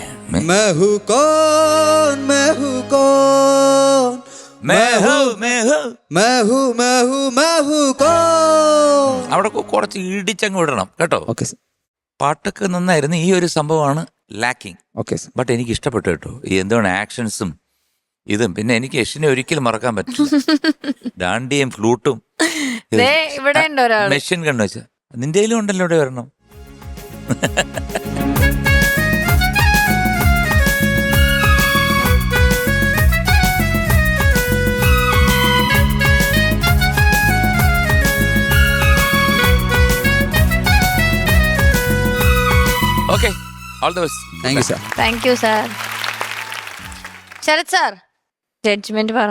मैं हूँ कौन मैं हूँ कौन मैं हूँ मैं हूँ मैं हूँ मैं हूँ मैं हूँ कौन. അവിടെ കുറച്ച് ഇടിച്ചങ്ങ് വിടണം കേട്ടോ. Okay sir. പാട്ടൊക്കെ നന്നായിരുന്നു. ഈ ഒരു സംഭവമാണ് ലാക്കിങ്. Okay sir. ബട്ട് എനിക്ക് ഇഷ്ടപ്പെട്ടു കേട്ടോ. ഈ എന്താണ് ആക്ഷൻസും ഇതും. പിന്നെ എനിക്ക് യഷിനെ ഒരിക്കലും മറക്കാൻ പറ്റില്ല. ഡാണ്ടിയും ഫ്ലൂട്ടും ഇവിടെ ഉണ്ട് ഒരാൾ മെഷീൻ കണ്ണു വെച്ച നിന്റെ കയ്യിലും ഉണ്ടല്ലോ ഇവിടെ വരണം. Okay, all the best. Thank you sir. Thank you sir. Sarath sir judgement പറ.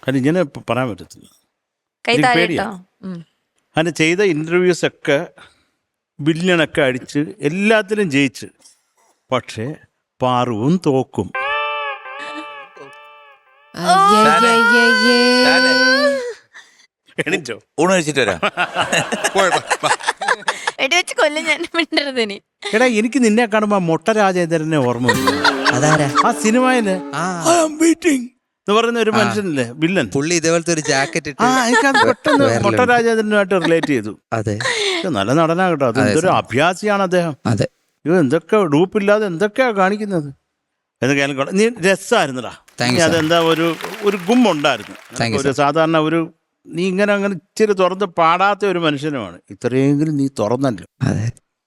അത് ഇങ്ങനെ പറയാൻ പറ്റത്തില്ല. കൈ എനിക്ക് താഴെ പേടിയാ. ഇട്ടോ. അതിന് ചെയ്ത ഇൻ്റർവ്യൂസൊക്കെ ബില്യണൊക്കെ അടിച്ച് എല്ലാത്തിലും ജയിച്ച്, പക്ഷേ പാറുവും തോക്കും. എണിച്ചോ? ഊണ് കഴിച്ചിട്ട് വരാം. വെടിവെച്ച് കൊല്ലും ഞാൻ മിണ്ടരുതിനി. എടാ എനിക്ക് നിന്നെ കാണുമ്പോ മൊട്ട രാജേന്ദ്രനെ ഓർമ്മ വരും. അതാരാ? ആ സിനിമയില് എന്ന് പറയുന്ന ഒരു മനുഷ്യനില്ലേ വില്ലൻ, പുള്ളി ഇതേപോലത്തെ ഒരു ജാക്കറ്റ് ആ എനിക്കത് പെട്ടെന്ന് മൊട്ട രാജേന്ദ്രനുമായിട്ട് റിലേറ്റ് ചെയ്തു. അതെ നല്ല നടനാ കേട്ടോ. അത് എന്തൊരു അഭ്യാസിയാണ് അദ്ദേഹം. അതെ. ഇത് എന്തൊക്കെ ഡൂപ്പില്ലാതെ എന്തൊക്കെയാ കാണിക്കുന്നത്. എന്തൊക്കെയാലും നീ രസമായിരുന്നടാ. അതെന്താ ഒരു ഗുമ്മുണ്ടായിരുന്നു. ഒരു സാധാരണ ഒരു നീ ഇങ്ങനെ ഇച്ചിരി തുറന്ന് പാടാത്ത ഒരു മനുഷ്യനുമാണ്. ഇത്രയെങ്കിലും നീ തുറന്നല്ലോ.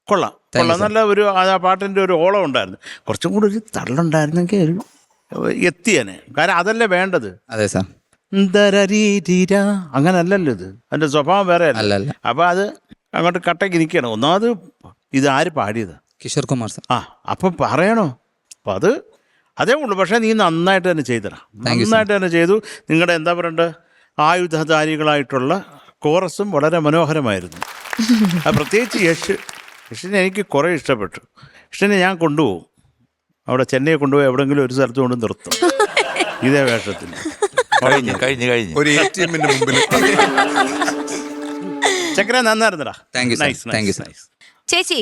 കൊള്ളാം കൊള്ളാം. നല്ല ഒരു ആ പാട്ടിൻ്റെ ഒരു ഓളം ഉണ്ടായിരുന്നു. കുറച്ചും കൂടി ഒരു തള്ളുണ്ടായിരുന്നെങ്കിൽ എത്തിയനെ. കാരണം അതല്ലേ വേണ്ടത്. അതെ സാർ. അങ്ങനല്ലല്ലോ ഇത്. അതിന്റെ സ്വഭാവം വേറെ അല്ല. അപ്പൊ അത് അങ്ങോട്ട് കട്ടയ്ക്ക് നിൽക്കണം. ഒന്നാമത് ഇത് ആര് പാടിയത്? കിഷോർ കുമാർ സാർ. ആ അപ്പം പറയണോ? അപ്പം അതേ ഉള്ളൂ. പക്ഷേ നീ നന്നായിട്ട് തന്നെ ചെയ്തടാ. നന്നായിട്ട് തന്നെ ചെയ്തു. നിങ്ങളുടെ എന്താ പറയണ്ടത്, ആയുധധാരികളായിട്ടുള്ള കോറസും വളരെ മനോഹരമായിരുന്നു. പ്രത്യേകിച്ച് യഷിനെ എനിക്ക് കുറേ ഇഷ്ടപ്പെട്ടു. യഷിനെ ഞാൻ കൊണ്ടുപോകും. അവിടെ ചെന്നൈ കൊണ്ടുപോയി എവിടെങ്കിലും ഒരു സ്ഥലത്ത് കൊണ്ട് നിർത്തും ഇതേ വേഷത്തിന്. കഴിഞ്ഞു ഒരു ATM-ന്റെ മുമ്പിൽ. ചക്ര നന്നായിരുന്നടാ. ചേച്ചി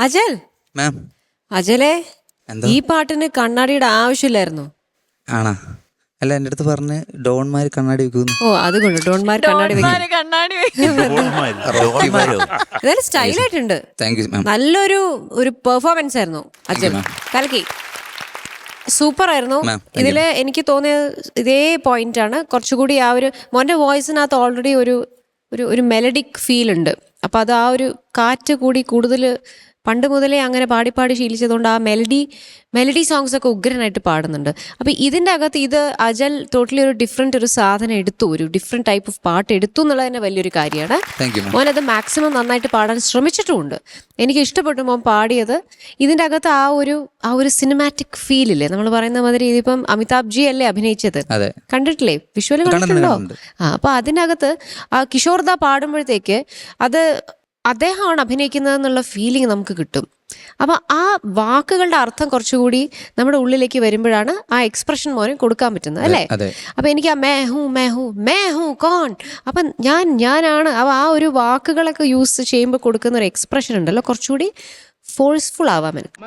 അജൽ മാം. അജലേ, ഈ പാട്ടിന് കണ്ണാടിയുടെ ആവശ്യമില്ലായിരുന്നു. ആണാ? അല്ല, എൻ്റെ അടുത്ത് പറഞ്ഞ് ഡോൺമാര് കണ്ണാടി വെക്കുന്നു. ഓ അതുകൊണ്ട് ഡോൺമാർ കണ്ണാടി വെക്കും. കണ്ണാടി അതായത് സ്റ്റൈലായിട്ടുണ്ട്. താങ്ക് യു മാം. നല്ലൊരു പെർഫോമൻസ് ആയിരുന്നു അജൽ. കലക്കി, സൂപ്പർ ആയിരുന്നു. ഇതില് എനിക്ക് തോന്നിയത് ഇതേ പോയിന്റ് ആണ്. കുറച്ചുകൂടി ആ ഒരു മോന്റെ വോയിസിനകത്ത് ഓൾറെഡി ഒരു മെലഡിക് ഫീൽ ഉണ്ട്. അപ്പൊ അത് ആ ഒരു കാറ്റ് കൂടി കൂടുതൽ പണ്ട് മുതലേ അങ്ങനെ പാടി ശീലിച്ചതുകൊണ്ട് ആ മെലഡി സോങ്സ് ഒക്കെ ഉഗ്രനായിട്ട് പാടുന്നുണ്ട്. അപ്പം ഇതിൻ്റെ അകത്ത് ഇത് അജൽ ടോട്ടലി ഒരു ഡിഫറെൻ്റ് ഒരു സാധനം എടുത്തു, ഒരു ഡിഫറെൻറ്റ് ടൈപ്പ് ഓഫ് പാട്ട് എടുത്തു എന്നുള്ളത് തന്നെ വലിയൊരു കാര്യമാണ്. മോനത് മാക്സിമം നന്നായിട്ട് പാടാൻ ശ്രമിച്ചിട്ടുമുണ്ട്. എനിക്ക് ഇഷ്ടപ്പെട്ടു മോൻ പാടിയത്. ഇതിൻ്റെ അകത്ത് ആ ഒരു സിനിമാറ്റിക് ഫീലില്ലേ, നമ്മൾ പറയുന്ന മാതിരി. ഇതിപ്പം അമിതാഭ് ജി അല്ലേ അഭിനയിച്ചത്, കണ്ടിട്ടില്ലേ? വിഷ്വൽ കണ്ടിട്ടുണ്ടോ? അപ്പം അതിനകത്ത് ആ കിഷോർദ പാടുമ്പോഴത്തേക്ക് അത് അദ്ദേഹമാണ് അഭിനയിക്കുന്നത് എന്നുള്ള ഫീലിംഗ് നമുക്ക് കിട്ടും. അപ്പം ആ വാക്കുകളുടെ അർത്ഥം കുറച്ചുകൂടി നമ്മുടെ ഉള്ളിലേക്ക് വരുമ്പോഴാണ് ആ എക്സ്പ്രഷൻ മോനെ കൊടുക്കാൻ പറ്റുന്നത്, അല്ലേ? അപ്പം എനിക്ക് ആ മേ ഹൂ കോൺ, അപ്പം ഞാനാണ്. അപ്പം ആ ഒരു വാക്കുകളൊക്കെ യൂസ് ചെയ്യുമ്പോൾ കൊടുക്കുന്ന ഒരു എക്സ്പ്രഷൻ ഉണ്ടല്ലോ, കുറച്ചുകൂടി ഫോഴ്സ്ഫുൾ ആവാൻ എനിക്ക്.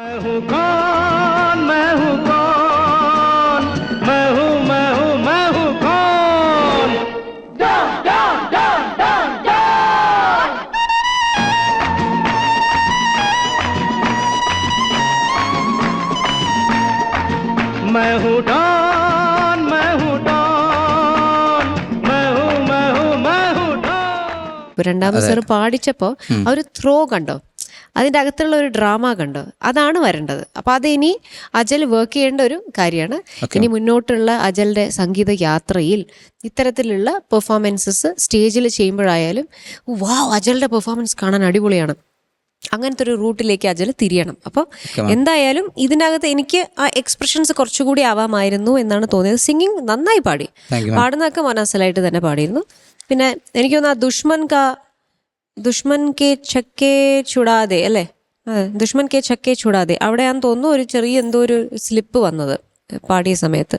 രണ്ടാമത് സാർ പാടിച്ചപ്പോ ആ ഒരു ത്രോ കണ്ടോ, അതിൻ്റെ അകത്തുള്ള ഒരു ഡ്രാമ കണ്ടോ, അതാണ് വരേണ്ടത്. അപ്പോൾ അത് ഇനി അജൽ വർക്ക് ചെയ്യേണ്ട ഒരു കാര്യമാണ്. ഇനി മുന്നോട്ടുള്ള അജലിൻ്റെ സംഗീത യാത്രയിൽ ഇത്തരത്തിലുള്ള പെർഫോമൻസസ് സ്റ്റേജിൽ ചെയ്യുമ്പോഴായാലും അജലിൻ്റെ പെർഫോമൻസ് കാണാൻ അടിപൊളിയാണ്, അങ്ങനത്തെ ഒരു റൂട്ടിലേക്ക് അജൽ തിരിയണം. അപ്പോൾ എന്തായാലും ഇതിനകത്ത് എനിക്ക് ആ എക്സ്പ്രഷൻസ് കുറച്ചുകൂടി ആവാമായിരുന്നു എന്നാണ് തോന്നിയത്. സിംഗിങ് നന്നായി പാടി, പാടുന്നതൊക്കെ മനസ്സിലായിട്ട് തന്നെ പാടിയിരുന്നു. പിന്നെ എനിക്ക് തോന്നുന്നു ആ ദുഷ്മൻ കെ ചക്കേ ചുടാതെ അല്ലേ, ദുഷ്മൻ കെ ചക്കേ ചുടാതെ അവിടെയാന്ന് തോന്നുന്നു ഒരു ചെറിയ എന്തോ ഒരു സ്ലിപ്പ് വന്നത് പാടിയ സമയത്ത്.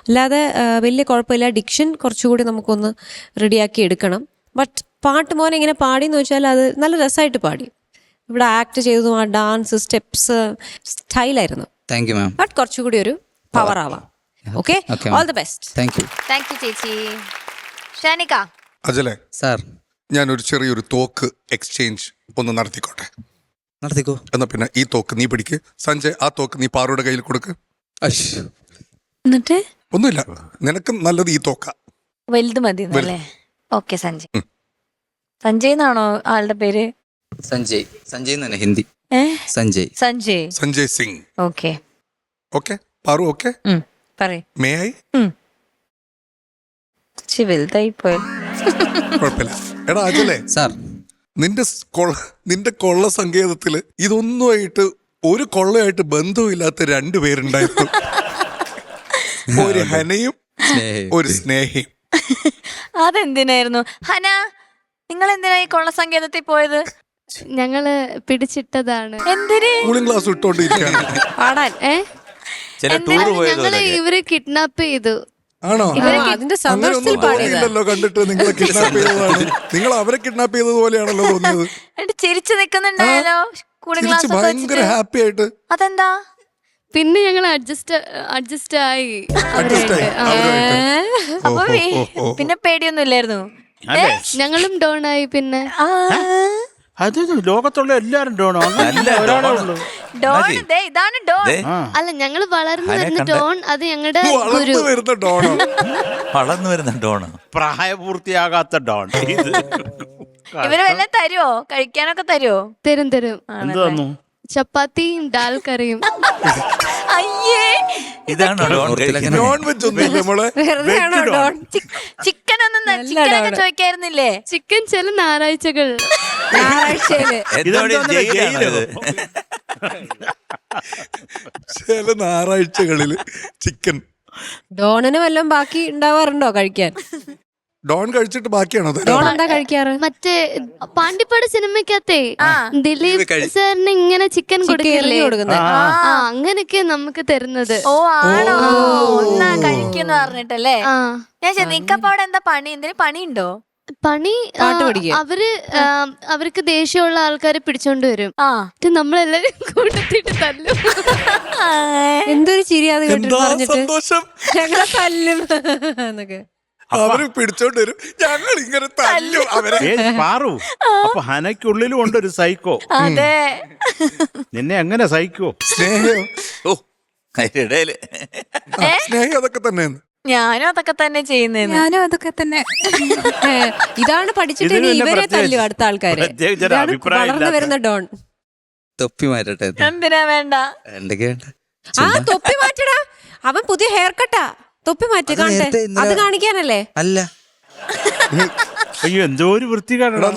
അല്ലാതെ വലിയ കുഴപ്പമില്ല. ഡിക്ഷൻ കുറച്ചുകൂടി നമുക്കൊന്ന് റെഡിയാക്കി എടുക്കണം. ബട്ട് പാട്ട് മോനെ ഇങ്ങനെ പാടിയെന്ന് വെച്ചാൽ അത് നല്ല രസമായിട്ട് പാടി. ഇവിടെ ആക്ട് ചെയ്തു, ആ ഡാൻസ് സ്റ്റെപ്സ് സ്റ്റൈലായിരുന്നു. ബട്ട് കുറച്ചുകൂടി ഒരു പവർ ആവാം. Okay, all the best. Thank you ചേച്ചി. ഷാനിക. അജലെ സാർ, ഞാനൊരു ചെറിയൊരു തോക്ക് എക്സ്ചേഞ്ച് ഒന്ന് നടത്തിക്കോട്ടെ? നടത്തിക്കോ. എന്നാ പിന്നെ ഈ തോക്ക് നീ പിടിക്ക്, സഞ്ജയ് ആ തോക്ക് നീ പാറുടെ കയ്യിൽ കൊടുക്ക്. എന്നിട്ട് ഒന്നുമില്ല, നിനക്ക് നല്ലത് ഈ തോക്ക. വലുത് മതി അല്ലേ? ഓക്കെ സഞ്ജയ്. സഞ്ജയ് എന്നാണോ ആളുടെ പേര്? സഞ്ജയ്, സഞ്ജയ് തന്നെ Hindi. Sanjay Singh. Okay okay Paru, okay may I? വലുതായി പോയ കുഴപ്പമില്ല. എടാ അജലേ സാർ, നിന്റെ കൊള്ള സങ്കേതത്തില് ഇതൊന്നുമായിട്ട് ഒരു കൊള്ളയായിട്ട് ബന്ധവുമില്ലാത്ത രണ്ടുപേരുണ്ടായിരുന്നു. ഒരു ഹനയും ഒരു സ്നേഹയും. അതെന്തിനായിരുന്നു ഹന? നിങ്ങൾ എന്തിനാ ഈ കൊള്ള സങ്കേതത്തിൽ പോയത്? ഞങ്ങള് പിടിച്ചിട്ടതാണ്. എന്തിന്? കൂളിംഗ് ക്ലാസ് ഇട്ടോണ്ടിരിക്കുകയാണ്. പാടാൻ ഞങ്ങള് ഇവര് കിഡ്നാപ്പ് ചെയ്തു. ആണോ? അതിന്റെ സന്തോഷത്തിൽ പാടിയതല്ലോ. കണ്ടിട്ട് നിങ്ങളെ കിഡ്നാപ്പ് ചെയ്തതാണ്. നിങ്ങൾ അവരെ കിഡ്നാപ്പ് ചെയ്തത് പോലെയാണല്ലോ തോന്നിയത്. ചിരിച്ചു നിക്കുന്നുണ്ടായാലോ ഭയങ്കര ഹാപ്പി ആയിട്ട്. അതെന്താ? പിന്നെ ഞങ്ങൾ അഡ്ജസ്റ്റ് ആയി. അപ്പൊ പിന്നെ പേടിയൊന്നും ഇല്ലായിരുന്നു. ഞങ്ങളും ഡോൺ ആയി. പിന്നെ അത് ലോകത്തുള്ള എല്ലാരും ഡോണോ? ഒരാളേ ഉള്ളൂ ഡോൺ. ഇതാണ് ഡോൺ. അല്ല, ഞങ്ങള് വളർന്നു വരുന്ന ഡോൺ. അത് ഞങ്ങളുടെ ഗുരു. വളർന്നു വരുന്ന ഡോൺ, പ്രായപൂർത്തിയാകാത്ത ഡോൺ. ഇവര് വല്ല തരുവോ? കഴിക്കാനൊക്കെ തരുവോ? തരും. എന്തു ചപ്പാത്തിയും ഡാൽ കറിയും. അയ്യേ, ഇതാണോ നോൺ വെജ് ഒന്നുമില്ല മോളെ. ചിക്കനൊക്കെ ചോദിക്കായിരുന്നില്ലേ? ചിക്കൻ ചില ഞായറാഴ്ചകൾ. ചില ഞായറാഴ്ചകളില് ചിക്കൻ. ഡോണിന് വല്ലതും ബാക്കി ഉണ്ടാവാറുണ്ടോ കഴിക്കാൻ? ഡോൺ കഴിച്ചിട്ട് ബാക്കിയാണോ? ഡോൺ എന്താ കഴിക്കാറ്? മറ്റേ പാണ്ടിപ്പാട് സിനിമക്കകത്തെ ദിലീപ് സാറിന് ഇങ്ങനെ ചിക്കൻ കൊടുക്കില്ലേ, അങ്ങനൊക്കെ നമുക്ക് തരുന്നത്. ഓ ആണോ? കഴിക്കുന്ന പറഞ്ഞിട്ടല്ലേ? ഞാൻ നിക്കപ്പ അവിടെ എന്താ പണി? എന്തിനു പണിയുണ്ടോ? പണി അവർക്ക് ദേഷ്യമുള്ള ആൾക്കാരെ പിടിച്ചോണ്ട് വരും. നമ്മളെല്ലാരും കൂട്ടത്തിട്ട് തല്ലും. എന്തൊരു ചിരിയാത് കേട്ടിട്ട് പറഞ്ഞിട്ട്. സന്തോഷം. ഞങ്ങളെ തല്ലും എന്നൊക്കെ അവര് പിടിച്ചോണ്ട് വരും, ഞങ്ങൾ ഇങ്ങനെ തല്ലും അവരെ. പാറു, അപ്പൊ ഹനയ്ക്കുള്ളിലും ഉണ്ടൊരു സൈക്കോ. അതെ, നിന്നെ എങ്ങനെ സൈക്കോ? സ്നേഹം. ഓ ഇടയില് സ്നേഹം അതൊക്കെ തന്നെയാണ്. ഞാനും അതൊക്കെ തന്നെ ചെയ്യുന്നത്. ഞാനും അതൊക്കെ തന്നെ. ഇതാണ് പഠിച്ചിട്ട് ഇനി ഇവരെ തല്ലും അടുത്ത ആൾക്കാര്. വളർന്നു വരുന്ന ഡോൺ. തൊപ്പി മാറ്റട്ടെ? എന്തിനാ? വേണ്ട. തൊപ്പി മാറ്റടാ. അവൻ പുതിയ ഹെയർ കട്ടാ. തൊപ്പി മാറ്റി കാണട്ടെ. അത് കാണിക്കാനല്ലേ? അല്ല, അയ്യോ എന്തോ ഒരു വൃത്തികേടാ.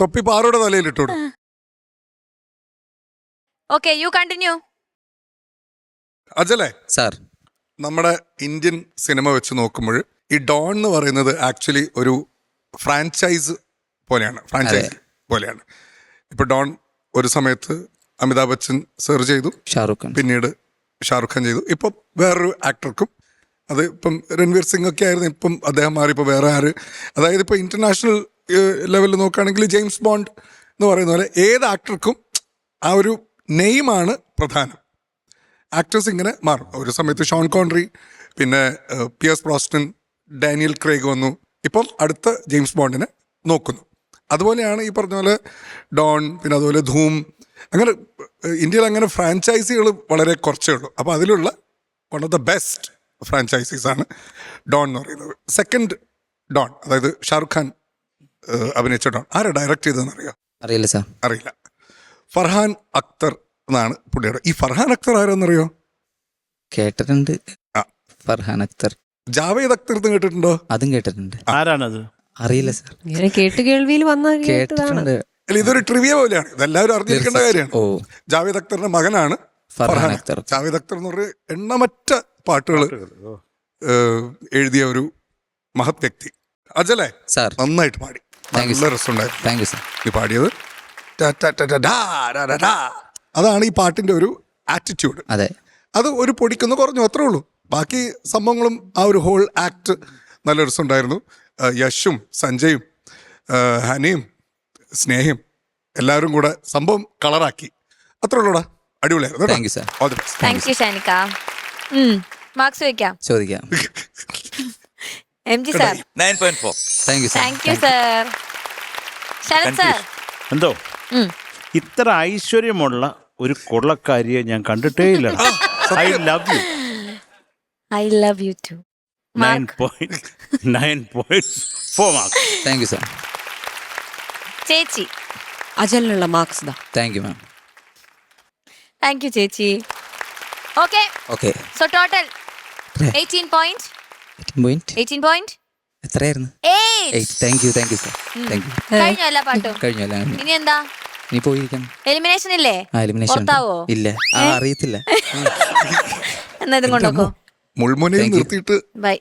തൊപ്പി പാറയുടെ തലയിൽ ഇട്ടോളൂ. Okay, you continue. അജലേ സാർ, നമ്മുടെ ഇന്ത്യൻ സിനിമ വെച്ച് നോക്കുമ്പോൾ ഈ ഡോൺ എന്ന് പറയുന്നത് ആക്ച്വലി ഒരു ഫ്രാഞ്ചൈസ് പോലെയാണ്. ഇപ്പൊ ഡോൺ ഒരു സമയത്ത് അമിതാഭ് ബച്ചൻ സർ ചെയ്തു, ഷാറുഖ് ഖാൻ, പിന്നീട് ഷാറുഖ് ഖാൻ ചെയ്തു. ഇപ്പം വേറൊരു ആക്ടർക്കും, അത് ഇപ്പം രൺവീർ സിംഗ് ഒക്കെ ആയിരുന്നു, ഇപ്പം അദ്ദേഹം മാറി ഇപ്പോൾ വേറെ ആര്. അതായത് ഇപ്പോൾ ഇന്റർനാഷണൽ ലെവലിൽ നോക്കുകയാണെങ്കിൽ ജെയിംസ് ബോണ്ട് എന്ന് പറയുന്ന പോലെ ഏത് ആക്ടർക്കും ആ ഒരു നെയിമാണ് പ്രധാനം. ആക്ടേഴ്സ് ഇങ്ങനെ മാറും. ഒരു സമയത്ത് ഷോൺ കോൺറി, പിന്നെ പിയേഴ്സ് ബ്രോസ്നൻ, ഡാനിയൽ ക്രേഗ് വന്നു. ഇപ്പം അടുത്ത ജെയിംസ് ബോണ്ടിനെ നോക്കുന്നു. അതുപോലെയാണ് ഈ പറഞ്ഞ പോലെ ഡോൺ, പിന്നെ അതുപോലെ ധൂം. അങ്ങനെ ഇന്ത്യയിൽ അങ്ങനെ ഫ്രാഞ്ചൈസികൾ വളരെ കുറച്ചേ ഉള്ളൂ. അപ്പോൾ അതിലുള്ള one of the best franchisees ആണ് ഡോൺ എന്ന് പറയുന്നത്. സെക്കൻഡ് ഡോൺ, അതായത് ഷാറുഖ് ഖാൻ അഭിനയിച്ച ഡോൺ ആരാ ഡയറക്റ്റ് ചെയ്തതെന്ന് അറിയാം? അറിയില്ല സാർ. അറിയില്ല. ഫർഹാൻ അക്തർ എന്നാണ് പുള്ളിയുടെ. ഈ ഫർഹാൻ അക്തർ ആരാന്നറിയോ? കേട്ടിട്ടുണ്ട്. ആ. ഫർഹാൻ അക്തർ. ജാവേദ് അക്തർ എന്ന് കേട്ടിട്ടുണ്ടോ? അതും കേട്ടിട്ടുണ്ട്. ആരാണത്? അറിയില്ല സാർ. ഇങ്ങനെ കേൾവിയിൽ വന്ന കേട്ടതാണ്. കേട്ടിട്ടുണ്ട്. അല്ല, ഇതൊരു ട്രിവിയ പോലെയാണ്, ഇതെല്ലാവരും അറിഞ്ഞിരിക്കേണ്ട കാര്യമാണ്. ഓ, ജാവേദ് അക്തറിന്റെ മകനാണ് ഫർഹാൻ അക്തർ. ജാവേദ് അക്തർ എന്ന് പറഞ്ഞ എണ്ണമറ്റ പാട്ടുകൾ എഴുതിയ ഒരു മഹത് വ്യക്തി. അജലേ സാർ, നന്നായിട്ട് പാടി, താങ്ക് യു നല്ല രസമുണ്ടായിരുന്നു. Thank you sir. നീ പാടിയത് അതാണ് ഈ പാട്ടിന്റെ ഒരു ആറ്റിറ്റ്യൂഡ്. അതെ, അത് ഒരു പൊടിക്കുന്ന കുറഞ്ഞു, അത്രേ ഉള്ളൂ. ബാക്കി സംഭവങ്ങളും ആ ഒരു ഹോൾ ആക്ട് നല്ല രസമുണ്ടായിരുന്നു. യശും സഞ്ജയും ഹനയും സ്നേഹയും എല്ലാവരും കൂടെ സംഭവം കളറാക്കി. അത്രേ ഉള്ളൂടാ, അടിപൊളിയായിരുന്നു. Thank you sir. All the best. Thank you ഷാനിക്ക. മാർക്സ് വെക്കാം. ചോദിക്കാം. MG sir 9.4. Thank you sir. Thank you sir. Sarath sir. എന്തോ ഇത്ര ഐശ്വര്യമുള്ള ഒരു കൊള്ളക്കാരിയെ ഞാൻ കണ്ടിട്ടേ ഇല്ല. I love you. I love you too. 9.4 mark. Thank you sir. ചേച്ചി. അജലിനുള്ള മാർക്സ് ദാ. Thank you ma'am. Thank you ചേച്ചി. Okay, okay. So total 18 point. 18 point എത്രയായിരുന്നു? 8. Thank you, thank you sir. Thank U. കഴിഞ്ഞു എല്ലാ പാട്ടും. കഴിഞ്ഞു അല്ല. ഇനി എന്താ? നീ പോയിരിക്കണം. എലിമിനേഷൻ ഇല്ലേ? എലിമിനേഷൻ പുറത്താവോ? ഇല്ല, അറിയത്തില്ല. എന്നാ ഇതും കൊണ്ടോക്കോ. മുൾമുനയിൽ നിർത്തിയിട്ട് ബൈ.